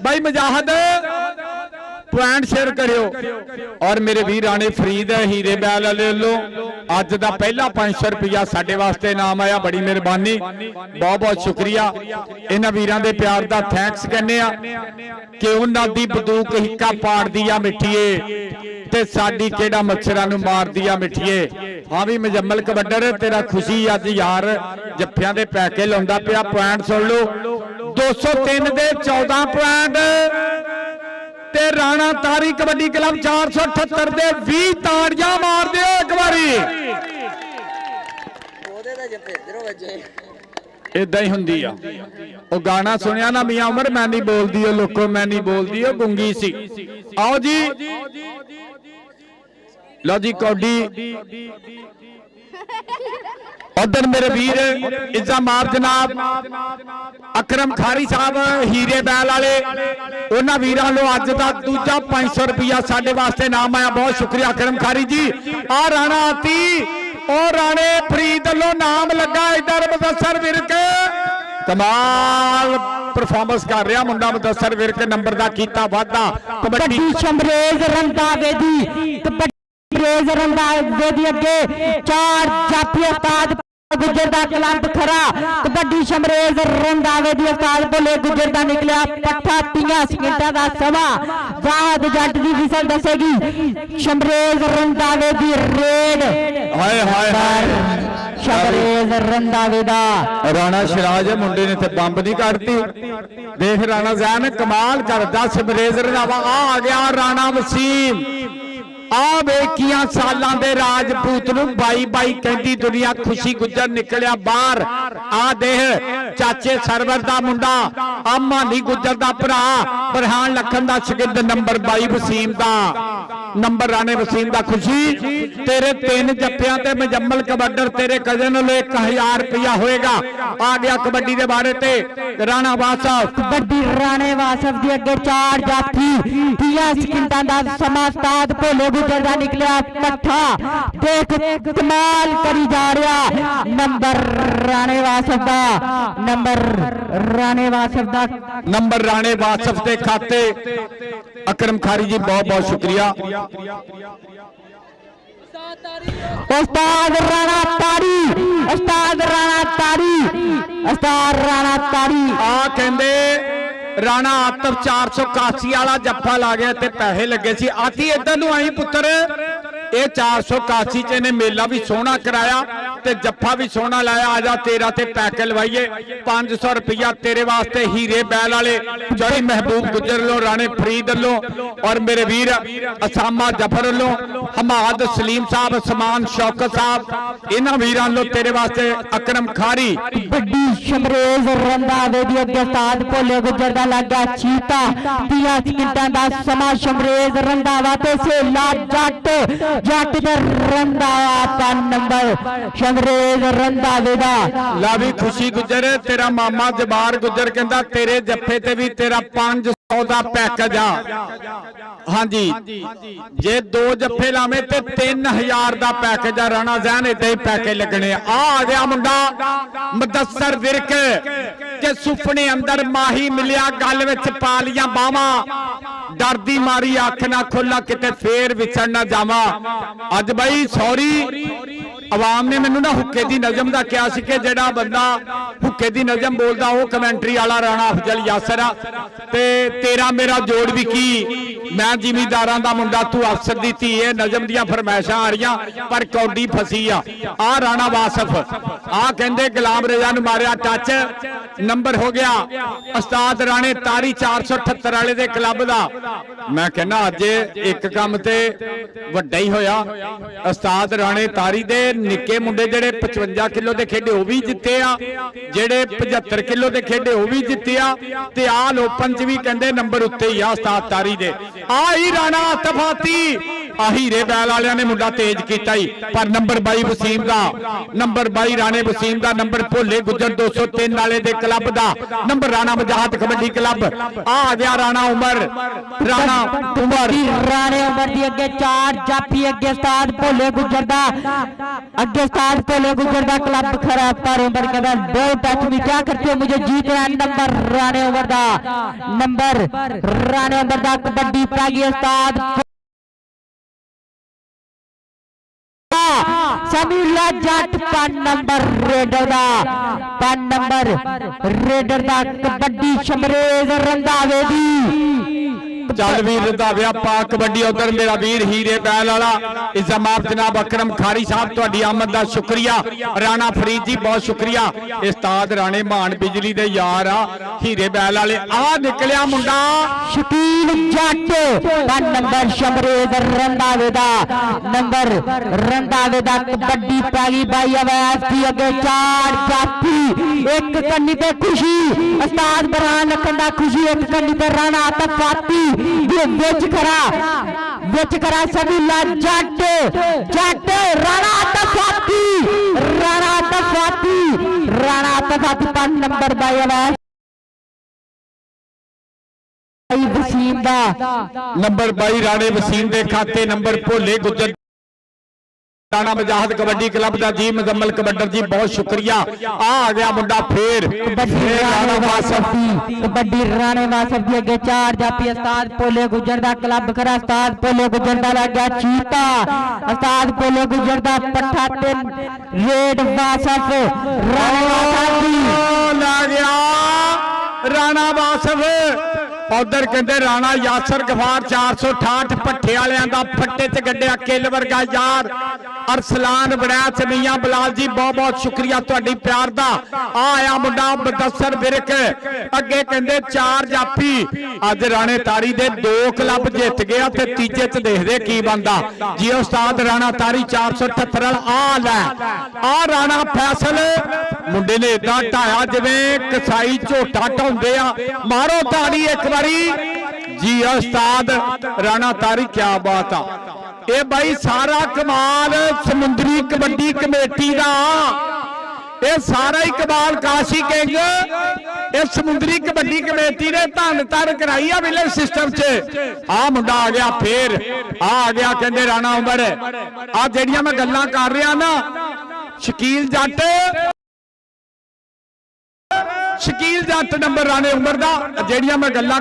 भाई मुजाहिद पॉइंट शेयर करियो और मेरे वीर राणे फरीद हीरे बैल वाले लो अज दा पहला 500 रुपया साडे वास्ते नाम आया बड़ी मेहरबानी बहुत बहुत शुक्रिया इन्हां वीरां दे प्यार दा थैंक्स कहने आ कि उन्हां दी बंदूक हिक्का पाड़ दिया मिठिए ते साडी केड़ा मच्छरां नूं मार दिया मिठिए। हाँ भी मुजम्मल कबड्डर तेरा खुशी अज यार जफ्फियां दे पैके लाउंदा पिया पॉइंट सुन लो 203 दे 14 पॉइंट ते राणा तारी कबड्डी क्लब 478 दे 20 ताड़ियां मार दिओ एक बारी ओदे दा जफ्फे इधरों वजे इदा ही हुंदी आ ओ गाना सुनिया ना मियां उमर मैं नहीं बोलदी ओ लोको मैं नहीं बोलदी ओ गुंगी सी। आओ जी लो जी कौडी उधर मेरे वीर इज्जा मार जनाब अकरम खारी साहब हीरे बैल वाले उन्हां वीरां लो अज दा दूजा 500 रुपया साडे वास्ते नाम आया बहुत शुक्रिया अकरम खारी जी। आ राणा आती और राणे फरीद लो नाम लगा इधर मुदस्सर विरक कमाल परफॉर्मेंस कर रहा मुंडा मुदस्सर विरक नंबर दा कीता वादा कबड्डी शमरेज रंधावे दी कबड्डी शमरेज रंधावे दी अगे 4 जाफी उस्ताद गुजर दा क्लब खरा कबड्डी शमरेज रंधावे दी उस्ताद भोले गुजर दा निकलिया पट्ठा 30 सेकंडां दा समा जाहद जट दी विसल दसेगी शमरेज रंधावे दी रेड हाय हाय हाय शमरेज रंधावे दा राणा सिराज मुंडे ने ते बंब नहीं काटती देख राणा जैन कमाल करदा शमरेज रंधावा आ गया राणा वसीम आ बेकियां सालां दे राजपूत नूं बाई बाई कहंदी दुनिया खुशी गुजर निकलिया बाहर आ देख चाचे सरवर दा मुंडा आ मानी गुजर दा भरा बरहान लखन दा शगिर्द नंबर 22 वसीम दा नंबर राणे वसीम दा खुशी तेरे 3 जप्पियां ते मुजम्मल कबड्डर तेरे कजन लो 1000 रुपया होएगा आ गया कबड्डी दे बारे ते राणा वासफ कबड्डी राणे वासफ दी अगे 4 जाफी 30 सेकंडां दा समा उस्ताद भोले गुजर दा निकलिया पट्ठा देख कमाल करी जा रहा नंबर राणे वासफ दा नंबर राणे वासफ दा नंबर राणे वासफ के खाते अकरम खारी जी बहुत बहुत शुक्रिया उस्ताद राणा तारी उस्ताद राणा तारी उस्ताद राणा तारी आ कहंदे राणा आतफ 481 वाला जफ्फा ला गया ते पैसे लगे सी आती इधर नु आई पुत्र ये 481 च ने मेला भी सोहना कराया ते जफ्फा भी सोहना लाया आजा तेरा ते पैके लवाइए 500 रुपया तेरे वास्ते हीरे बैल वाले जड़ी महबूब गुजर लो राणे फरीद लो और मेरे वीर असामा जफर लो हमाद सलीम साहब समान शौकत साहब इन्हां वीरां लो तेरे वास्ते अकरम खारी बड़ी शमरेज रंधावे दी अगे उस्ताद भोले गुजर दा लगा चीता 30 सेकंडां दा समा शमरेज रंधावा ते सेला जट जट दे रंधावा 5 नंबर शमरेज रंधावे दा ला भी खुशी गुजर तेरा मामा जबार गुजर कहंदा तेरे जफ्फे ते भी तेरा 500 दा पैकेज आ हाँ जी जे 2 जफ्फे लावे ते 3000 दा पैकेज आ राणा जैन इदां ही पैकेज लगने आ गया मुंडा मुदस्सर विरक के सुपने अंदर माही मिलिया गल विच पा लिया बावा डर दी मारी अख ना खोला किते फेर विछड़ ना जावा अज बई सॉरी आवाम ने मैनू ना हुक्के दी नजम दा क्या सी कि जेड़ा बंदा हुक्के दी नजम बोलदा वो कमेंटरी वाला राणा अफजल यासर आ ते तेरा मेरा जोड़ भी की मैं जिमीदारां दा मुंडा तू अफसर दी धी है नजम दियां फरमाइशां आ रही पर कौडी फसी आ राणा वासफ आ कहंदे गुलाम रजा नू मारिया टच नंबर हो गया उस्ताद राणे तारी 478 वाले दे क्लब दा मैं कहना अज एक काम ते वड्डा ही होया उस्ताद राणे तारी दे निक्के मुंडे जेड़े 55 किलो दे खेडे वो भी जिते आ जेड़े 75 किलो दे खेडे वो भी जिते आ ते आल ओपन च भी कहंदे नंबर उत्ते ही आ उस्ताद तारी दे आ ही राणा तफाती आ हीरे बैल वालियां ने मुंडा तेज कीता ही पर नंबर 22 वसीम दा नंबर 22 राणे वसीम दा नंबर भोले गुजर 203 वाले दे क्लब दा नंबर राणा मजाहत कबड्डी क्लब आ गया राणा उमर राणा उमर राणे उमर दी अगे 4 जाफी अगे उस्ताद भोले गुजर दा अगे उस्ताद भोले गुजर दा क्लब खरा पर उमर कहता दो टच में क्या करते हो मुझे जीतना नंबर राणे उमर दा नंबर राणे उमर दा कबड्डी पागी उस्ताद समीला जट 5 नंबर रेडर दा 5 नंबर रेडर दा कबड्डी शमरेज रंधावे दी चल वीर रंधाविया पा कबड्डी उधर मेरा वीर हीरे बैल वाला इज़माब जनाब अकरम खारी साहब तुहाडी आमद दा शुक्रिया राणा फरीद जी बहुत शुक्रिया उस्ताद राणे मान बिजली दे यार आ हीरे बैल वाले आ निकलिया मुंडा शकील जट 5 नंबर शमरेज रंधावे दा नंबर रंधावे दा कबड्डी पागी बाई अवैस की अगे 4 जाफी एक कन्नी ते खुशी उस्ताद बरहान लखन दा खुशी एक कन्नी ते राणा तफाती विच खरा सबीला जट जट राणा तफाती 5 नंबर बाई अवैस वसीम दा नंबर 22 राणे वसीम दे खाते नंबर भोले गुजर राणा मुजाहिद कबड्डी क्लब का जी मुजम्मल कबड्डर जी बहुत शुक्रिया। आ गया मुंडा फिर राणे वासफ दी कबड्डी राणे वासफ दी अगे चार जापी उस्ताद पोले गुजर दा क्लब खरा उस्ताद पोले गुजर दा लग गया चीता उस्ताद पोले गुजर दा पट्ठा ते रेड वासफ राणे वासफ दी लग गया राणा वासफ। उधर कहते राणा यासर गफार 468 भट्ठे वालियां दा फट्टे च गड्ढिया किल वर्गा यार अरसलान बनैच मियां बलाल जी बहुत बहुत शुक्रिया तुहाडी प्यार दा। आया मुंडा मुदस्सर विरक अगे कहते चार जाफी अज राणे तारी दे 2 क्लब जित गया ते तीजे च देखदे की बनदा जी। उस्ताद राणा तारी 478 आ लै आ राणा फैसल मुंडे ने इदां ढाया जिवें कसाई झोटा ढाउंदे आ। मारो ताड़ी एक बारी जी उस्ताद राणा तारी क्या बात आ। ये भाई सारा कमाल समुद्री कबड्डी कमेटी का ये सारा ही कमाल काशी किंग ये समुद्री कबड्डी कमेटी ने धन धन कराई है विलेज सिस्टम च। आ मुंडा आ गया फिर आ गया कहते राणा उमर आ जेड़ियां मैं गल्लां कर रहा ना शकील जट नंबर राणे उमर दा जेड़ियां मैं गल्लां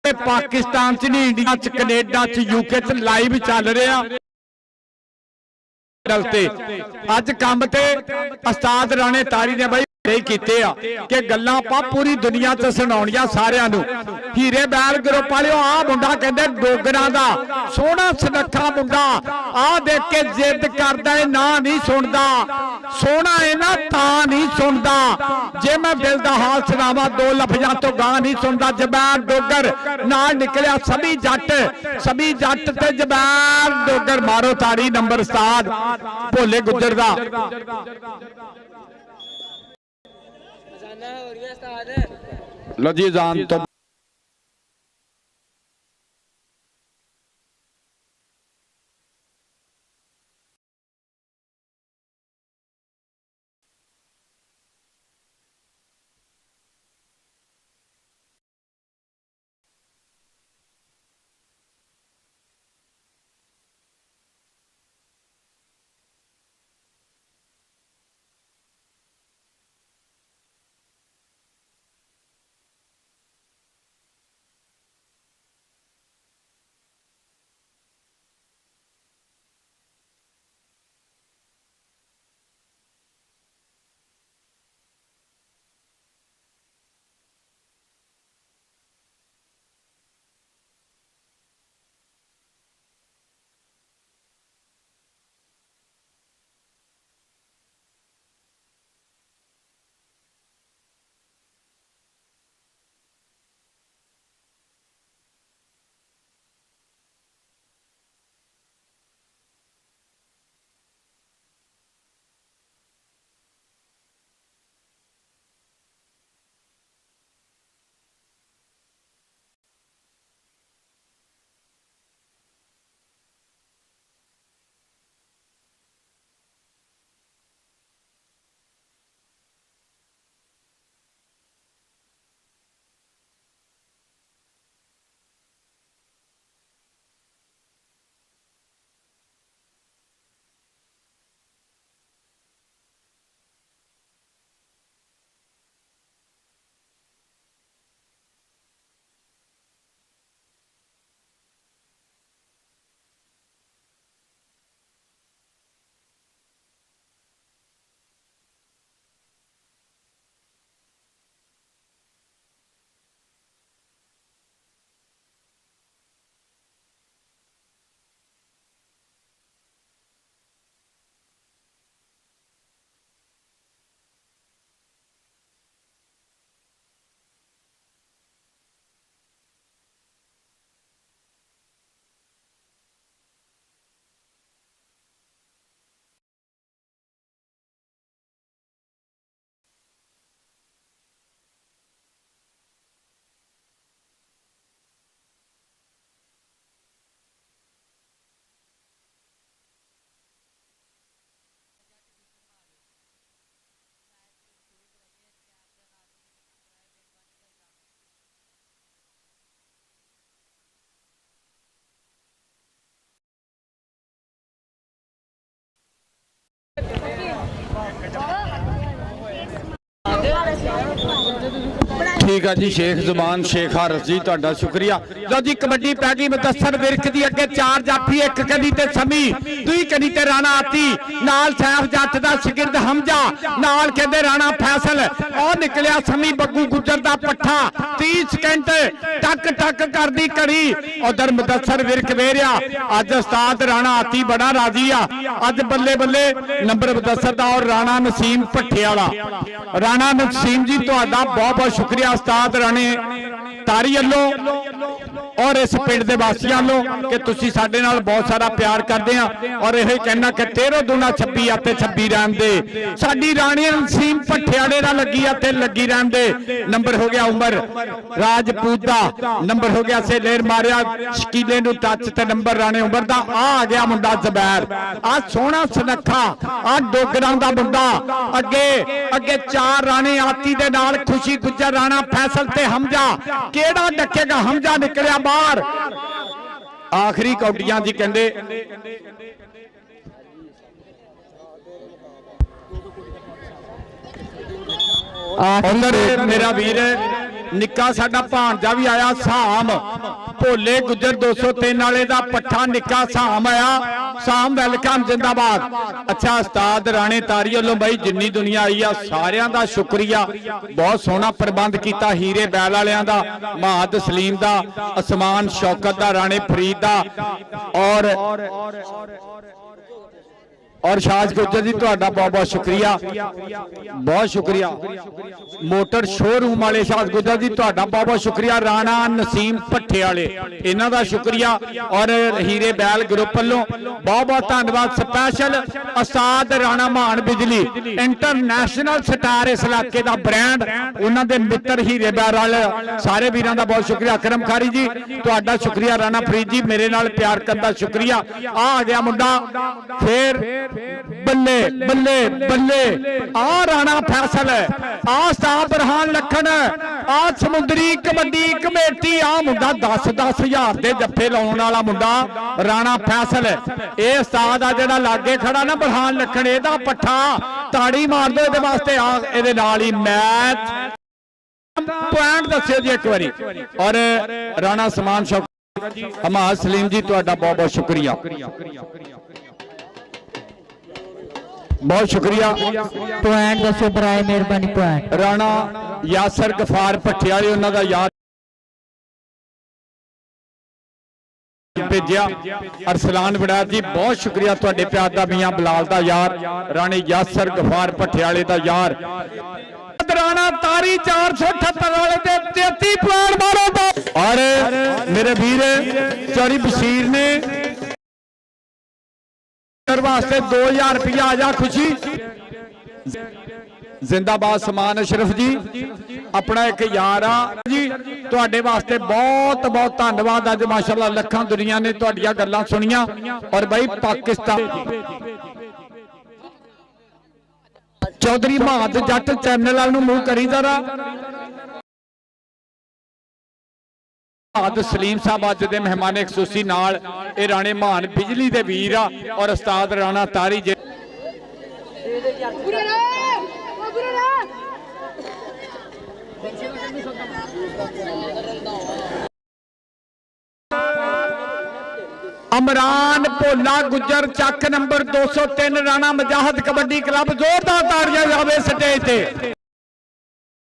पाकिस्तान च नहीं इंडिया च कनेडा च यूके च लाइव चल रहा अज काम ते उस्ताद राणे तारी ने भाई कि गल्लां आपां पूरी दुनिया च सुणाउणियां सारियां नूं। हीरे बैल ग्रुप वाले आ मुंडा कहंदे डोगरां दा सोहना सुनक्खा मुंडा आ देख के जिद करदा है ना नहीं सुनदा सोहना है ना तां नहीं सुनदा जे मैं दिल दा हाल सुणावां 2 लफ्जां तो गां नहीं सुनदा। जबैर डोगर नाल निकलिया सभी जट ते जबैर डोगर मारो ताड़ी नंबर उस्ताद भोले गुजर दा। लो जी जान तो ठीक है जी शेख जुबान शेख हारस जी तुहाडा शुक्रिया। लो जी कबड्डी पै गई मुदस्सर विरक दी अगे 4 जाफी, एक कदी ते समी, दुई कदी ते राणा आती, नाल सैफ जट दा शिगिरद हमजा, नाल कहंदे राणा फैसल। और निकलिया समी बग्गू गुजर दा पट्ठा, 30 सेकंड टक टक करदी घड़ी। उधर मुदस्सर विरक वेरिया, अज उस्ताद राणा आती बड़ा राजी आ। अज बल्ले बल्ले नंबर मुदस्सर दा और राणा नसीम भट्ठे वाला। राणा नसीम जी तुहाडा बहुत बहुत शुक्रिया उस्ताद राणे तारी वालों और इस पिंड दे वासियों वालों कि तुसी साडे नाल बहुत सारा प्यार करदे आ। और यही कहना कि 13 दूना 26 आते 26 रहन दे। साडी राणी नसीम भट्ठे वाले दा लगी आते लगी रहन दे। नंबर हो गया उमर राजपूत दा, नंबर हो गया सेलेर मारिया शकीले नूं टच ते नंबर राणे उमर दा। आ गया मुंडा जबैर, आ सोहना सुनखा, आ डोगरां दा मुंडा। अगे अगे 4 राणे आती दे नाल खुशी गुजर राणा फैसल ते हमजा। केड़ा डकेगा, हमजा निकलिया बाहर। आखिरी कौडियां जी कहंदे मेरा वीर निक्का साडा भांजा भी आया साम, भोले गुजर 203 वाले दा पट्ठा निक्का साम आया। साम वेलकम जिंदाबाद। अच्छा उस्ताद राणे तारी वालों भाई जिन्नी दुनिया आई आ सारियां दा शुक्रिया। बहुत सोहना प्रबंध किया हीरे बैल वालियां दा, महाद सलीम दा, असमान शौकत दा, राणे फरीद दा और शाज गुजर जी तुहाडा बहुत बहुत शुक्रिया, बहुत शुक्रिया। मोटर शोरूम वाले शाज गुजर जी तुहाडा बहुत बहुत शुक्रिया। राणा नसीम भट्ठे वाले इन्हां दा शुक्रिया और हीरे बैल ग्रुप वालों बहुत बहुत धन्यवाद। स्पैशल उस्ताद राणा मान बिजली इंटरनेशनल स्टार इस इलाके का ब्रांड, उन्हां दे मित्र हीरे बैल वाले सारे वीरां दा बहुत शुक्रिया। अकरम खारी जी तुहाडा शुक्रिया। राणा फरीद जी मेरे नाल प्यार करन दा शुक्रिया। आ गया मुंडा फिर बल्ले बल्ले बल्ले, आ राणा फैसल, आ साहब बरहान लखन, आ समुद्री कबड्डी कमेटी, आ मुंडा 10-10 हज़ार दे जफ्फे लाउण वाला मुंडा राणा फैसल। ए उस्ताद आ जेड़ा लागे खड़ा ना बरहान लखन, एदा पट्ठा ताड़ी मार दो इहदे वास्ते। आ इहदे नाल ही मैच पॉइंट दस्सिओ जी एक बारी। और राणा समान शौकत हमाद सलीम जी तुहाडा बहुत बहुत शुक्रिया, बहुत शुक्रिया। पॉइंट दसो बराए मेहरबानी। पॉइंट राणा यासर गफार भट्ठे वाले उन्हां दा याद भेजिया। अरसलान वड़ैत जी बहुत शुक्रिया तुहाडे प्यार दा, मियां बिलाल दा यार, राणे यासर गफार भट्ठे वाले दा यार। राणा तारी 478 वाले दे 33 पॉइंट मारो। और मेरे वीर चौरी बशीर ने वास्ते 2000 रुपया आ जा खुशी जिंदाबाद। समान अशरफ जी अपना एक यार आ जी, तुहाडे वास्ते बहुत बहुत धन्यवाद। अज माशाअल्लाह लखां दुनिया ने तुहाडियां गल्लां सुनियां। और भाई पाकिस्तान चौधरी महाद जट चैनल वाल नूं मूंह करी जरा। महाद सलीम साहब अज दे मेहमान खसूसी नाल ए राणे मान बिजली दे वीर आ और उस्ताद राणा तारी जे अमरान भोला गुजर चक नंबर 203 राणा मुजाहिद कबड्डी क्लब। जोरदार ताड़ियां जावे स्टेज ते।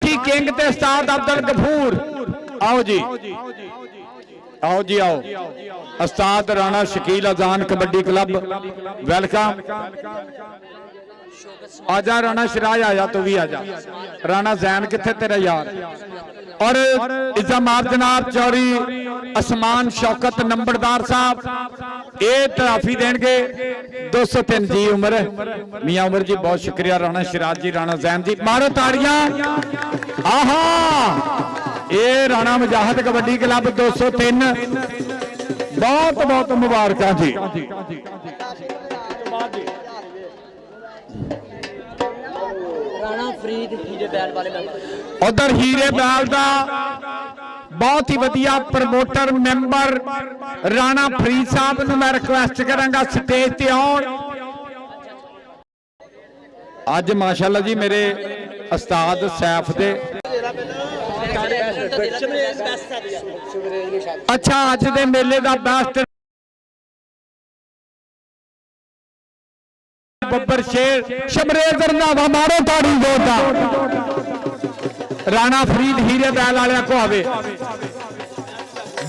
किंग ते उस्ताद अब्दुल गफूर आओ जी, आओ जी आओ। उस्ताद राणा शकील अजान कबड्डी क्लब वेलकम। आजा राणा शिराज आजा, तू भी आजा। राणा जैन किथे तेरा यार। और इज़ामात जनाब चौरी असमान शौकत नंबरदार साहब ये ट्राफी देंगे 203 जी उम्र मियां उमर जी बहुत शुक्रिया। राणा शिराज जी, राणा जैन जी मारो ताड़ियां। आहा ये राणा मुजाहिद कबड्डी क्लब 203 बहुत बहुत मुबारक जी। उधर हीरे बैल का बहुत ही वधिया प्रमोटर मैंबर राणा फरीद साहब नूं मैं रिक्वेस्ट करांगा स्टेज ते आउण। अज माशाअल्लाह जी मेरे उस्ताद सैफ दे अच्छा अज दे मेले का बेस्ट बब्बर शेर शमरेज रंधावा मारो ताड़ी जोरदार राणा फरीद हीरे बैल वाले को आवे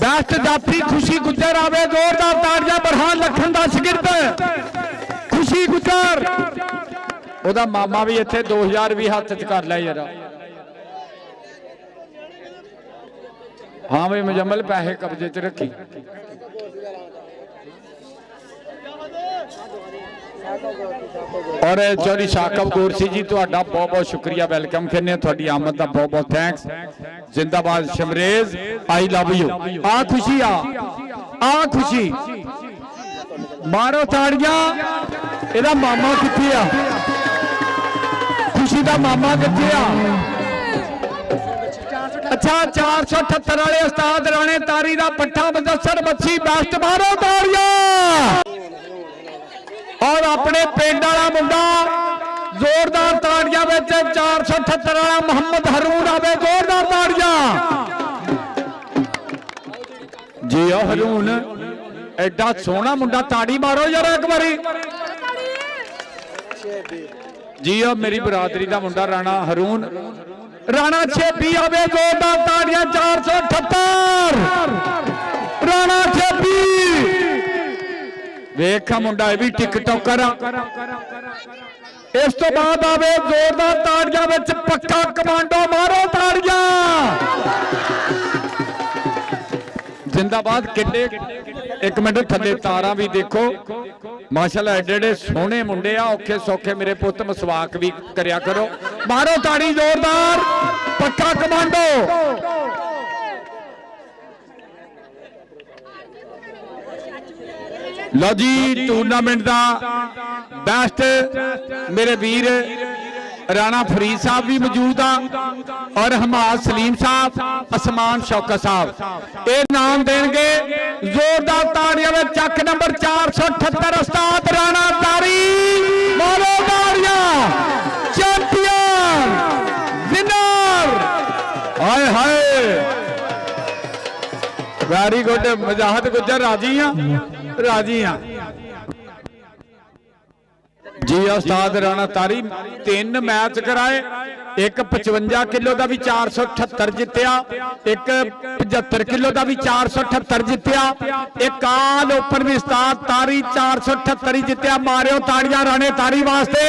बेस्ट जाफरी खुशी गुजर आवे जोरदार ताड़ियां बरहान लखन दा शिगिरद खुशी गुजर ओदा मामा भी इत्थे 2000 भी हाथ च कर लिया यार हाँ भाई मुजम्मल पैसे कब्जे च रखी और चौधरी साकब गोरसी जी तुहाडा बहुत बहुत शुक्रिया वेलकम करने तुहाडी आमद दा बहुत बहुत थैंक्स जिंदाबाद शमरेज आई लव यू आ खुशी आ खुशी मारो ताड़ियां एदा मामा किथे आ खुशी दा मामा किथे आ अच्छा 478 वाले उस्ताद राणे तारी दा पट्ठा मुदस्सर बच्ची बेस्ट मारो ताड़ियां और अपने पिंड वाला मुंडा जोरदार ताड़ियां विच 478 वाला मोहम्मद हरूण आवे जोरदार ताड़ियां जी हरूण एडा सोहना मुंडा ताड़ी मारो यार एक बारी जी मेरी बरादरी का मुंडा राणा हरूण राणा छेबी आवे जोरदार ताड़ियां 478 राणा छेबी वेखा मुंडा भी टिकटॉकर इस तो बाद आवे जोरदार ताड़ियां विच पक्का कमांडो मारो ताड़ियां जिंदाबाद किड्डे एक मिनट थले तारा भी देखो माशाल्लाह एडे एडे सोहने मुंडे आ औखे सौखे मेरे पुत मसवाक भी करया करो मारो ताड़ी जोरदार पक्का कमांडो लो जी टूर्नामेंट का बेस्ट मेरे वीर राणा फरीद साहब भी मौजूद आ और हमाद सलीम साहब असमान शौका साहब ये नाम देंगे जोरदार ताड़ियां में चक नंबर 478 उस्ताद राणा तारी मारो ताड़ियां चैंपियन विनर हाय हाय वेरी गुड मजाहत गुजर राजी हाँ जी उस्ताद राणा तारी 3 मैच कराए एक 55 किलो का भी 478 जितया एक 75 किलो का भी 478 जितया एक आल ओपन भी उस्ताद तारी 478 ही जितया मारियो ताड़ियां राणे तारी वास्ते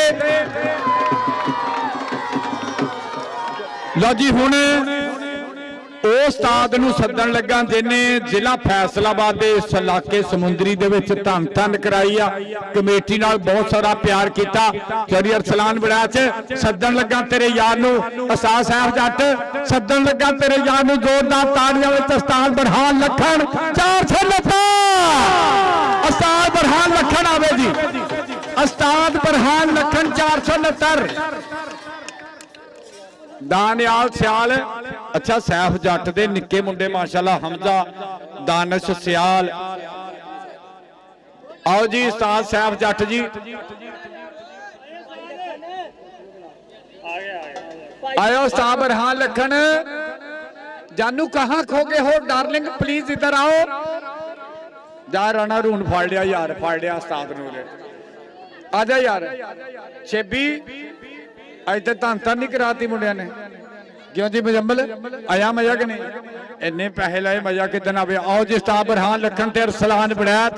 लो जी हुण उस्ताद नूं सदन लगा जिन्हें जिला फैसलाबाद दे इस इलाके समुंदरी दे विच धन धन कराई आ कमेटी नाल बहुत सारा प्यार किया चौधरी अरसलान बड़ैच सदन लगा तेरे यार नूं उस्ताद साहब जट सदन लगा तेरे यार नूं जोरदार ताड़ियां विच उस्ताद बरहान लखन 490 उस्ताद बरहान लखन आवे जी उस्ताद बरहान लखन 469 दानियाल सियाल अच्छा सैफ जट दे निक्के मुंडे माशाल्लाह हमजा दानिश सियाल आओ जी उस्ताद सैफ जट जी आयो उस्ताद बरहान लखन जानू कहां खो गए हो डार्लिंग प्लीज इधर आओ जा राणा रून फाड़ लिया यार फाड़ लिया उस्ताद नूं आजा यार छेबी अज तो धन धन नहीं कराती मुंडिया ने क्यों जी मुजम्मल आया मजा कि नहीं इन्ने पैसे लाए मजा कितन आवे आओ जी उस्ताद बरहान लखन ते अरसलान बड़ैत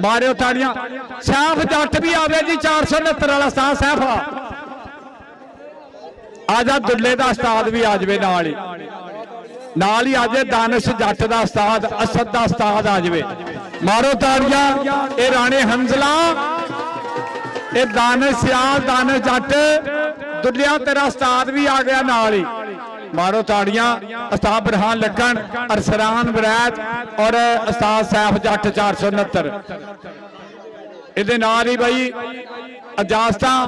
मारियो ताड़ियां सैफ जट भी आवे जी 469 वाला उस्ताद सैफ आजा दुल्ले दा उस्ताद भी आ जावे नाल ही आजे दानिश जट दा उस्ताद असद दा उस्ताद आ जावे मारो ताड़ियां ए राणे हंजला ए दानिश सियाल दानिश जट दुलिया तेरा उस्ताद भी आ गया नाल ही मारो ताड़ियां उस्ताद बरहान लखन अरसलान बड़ैत और उस्ताद सैफ जट 469 इहदे नाल ही भाई इजाजतां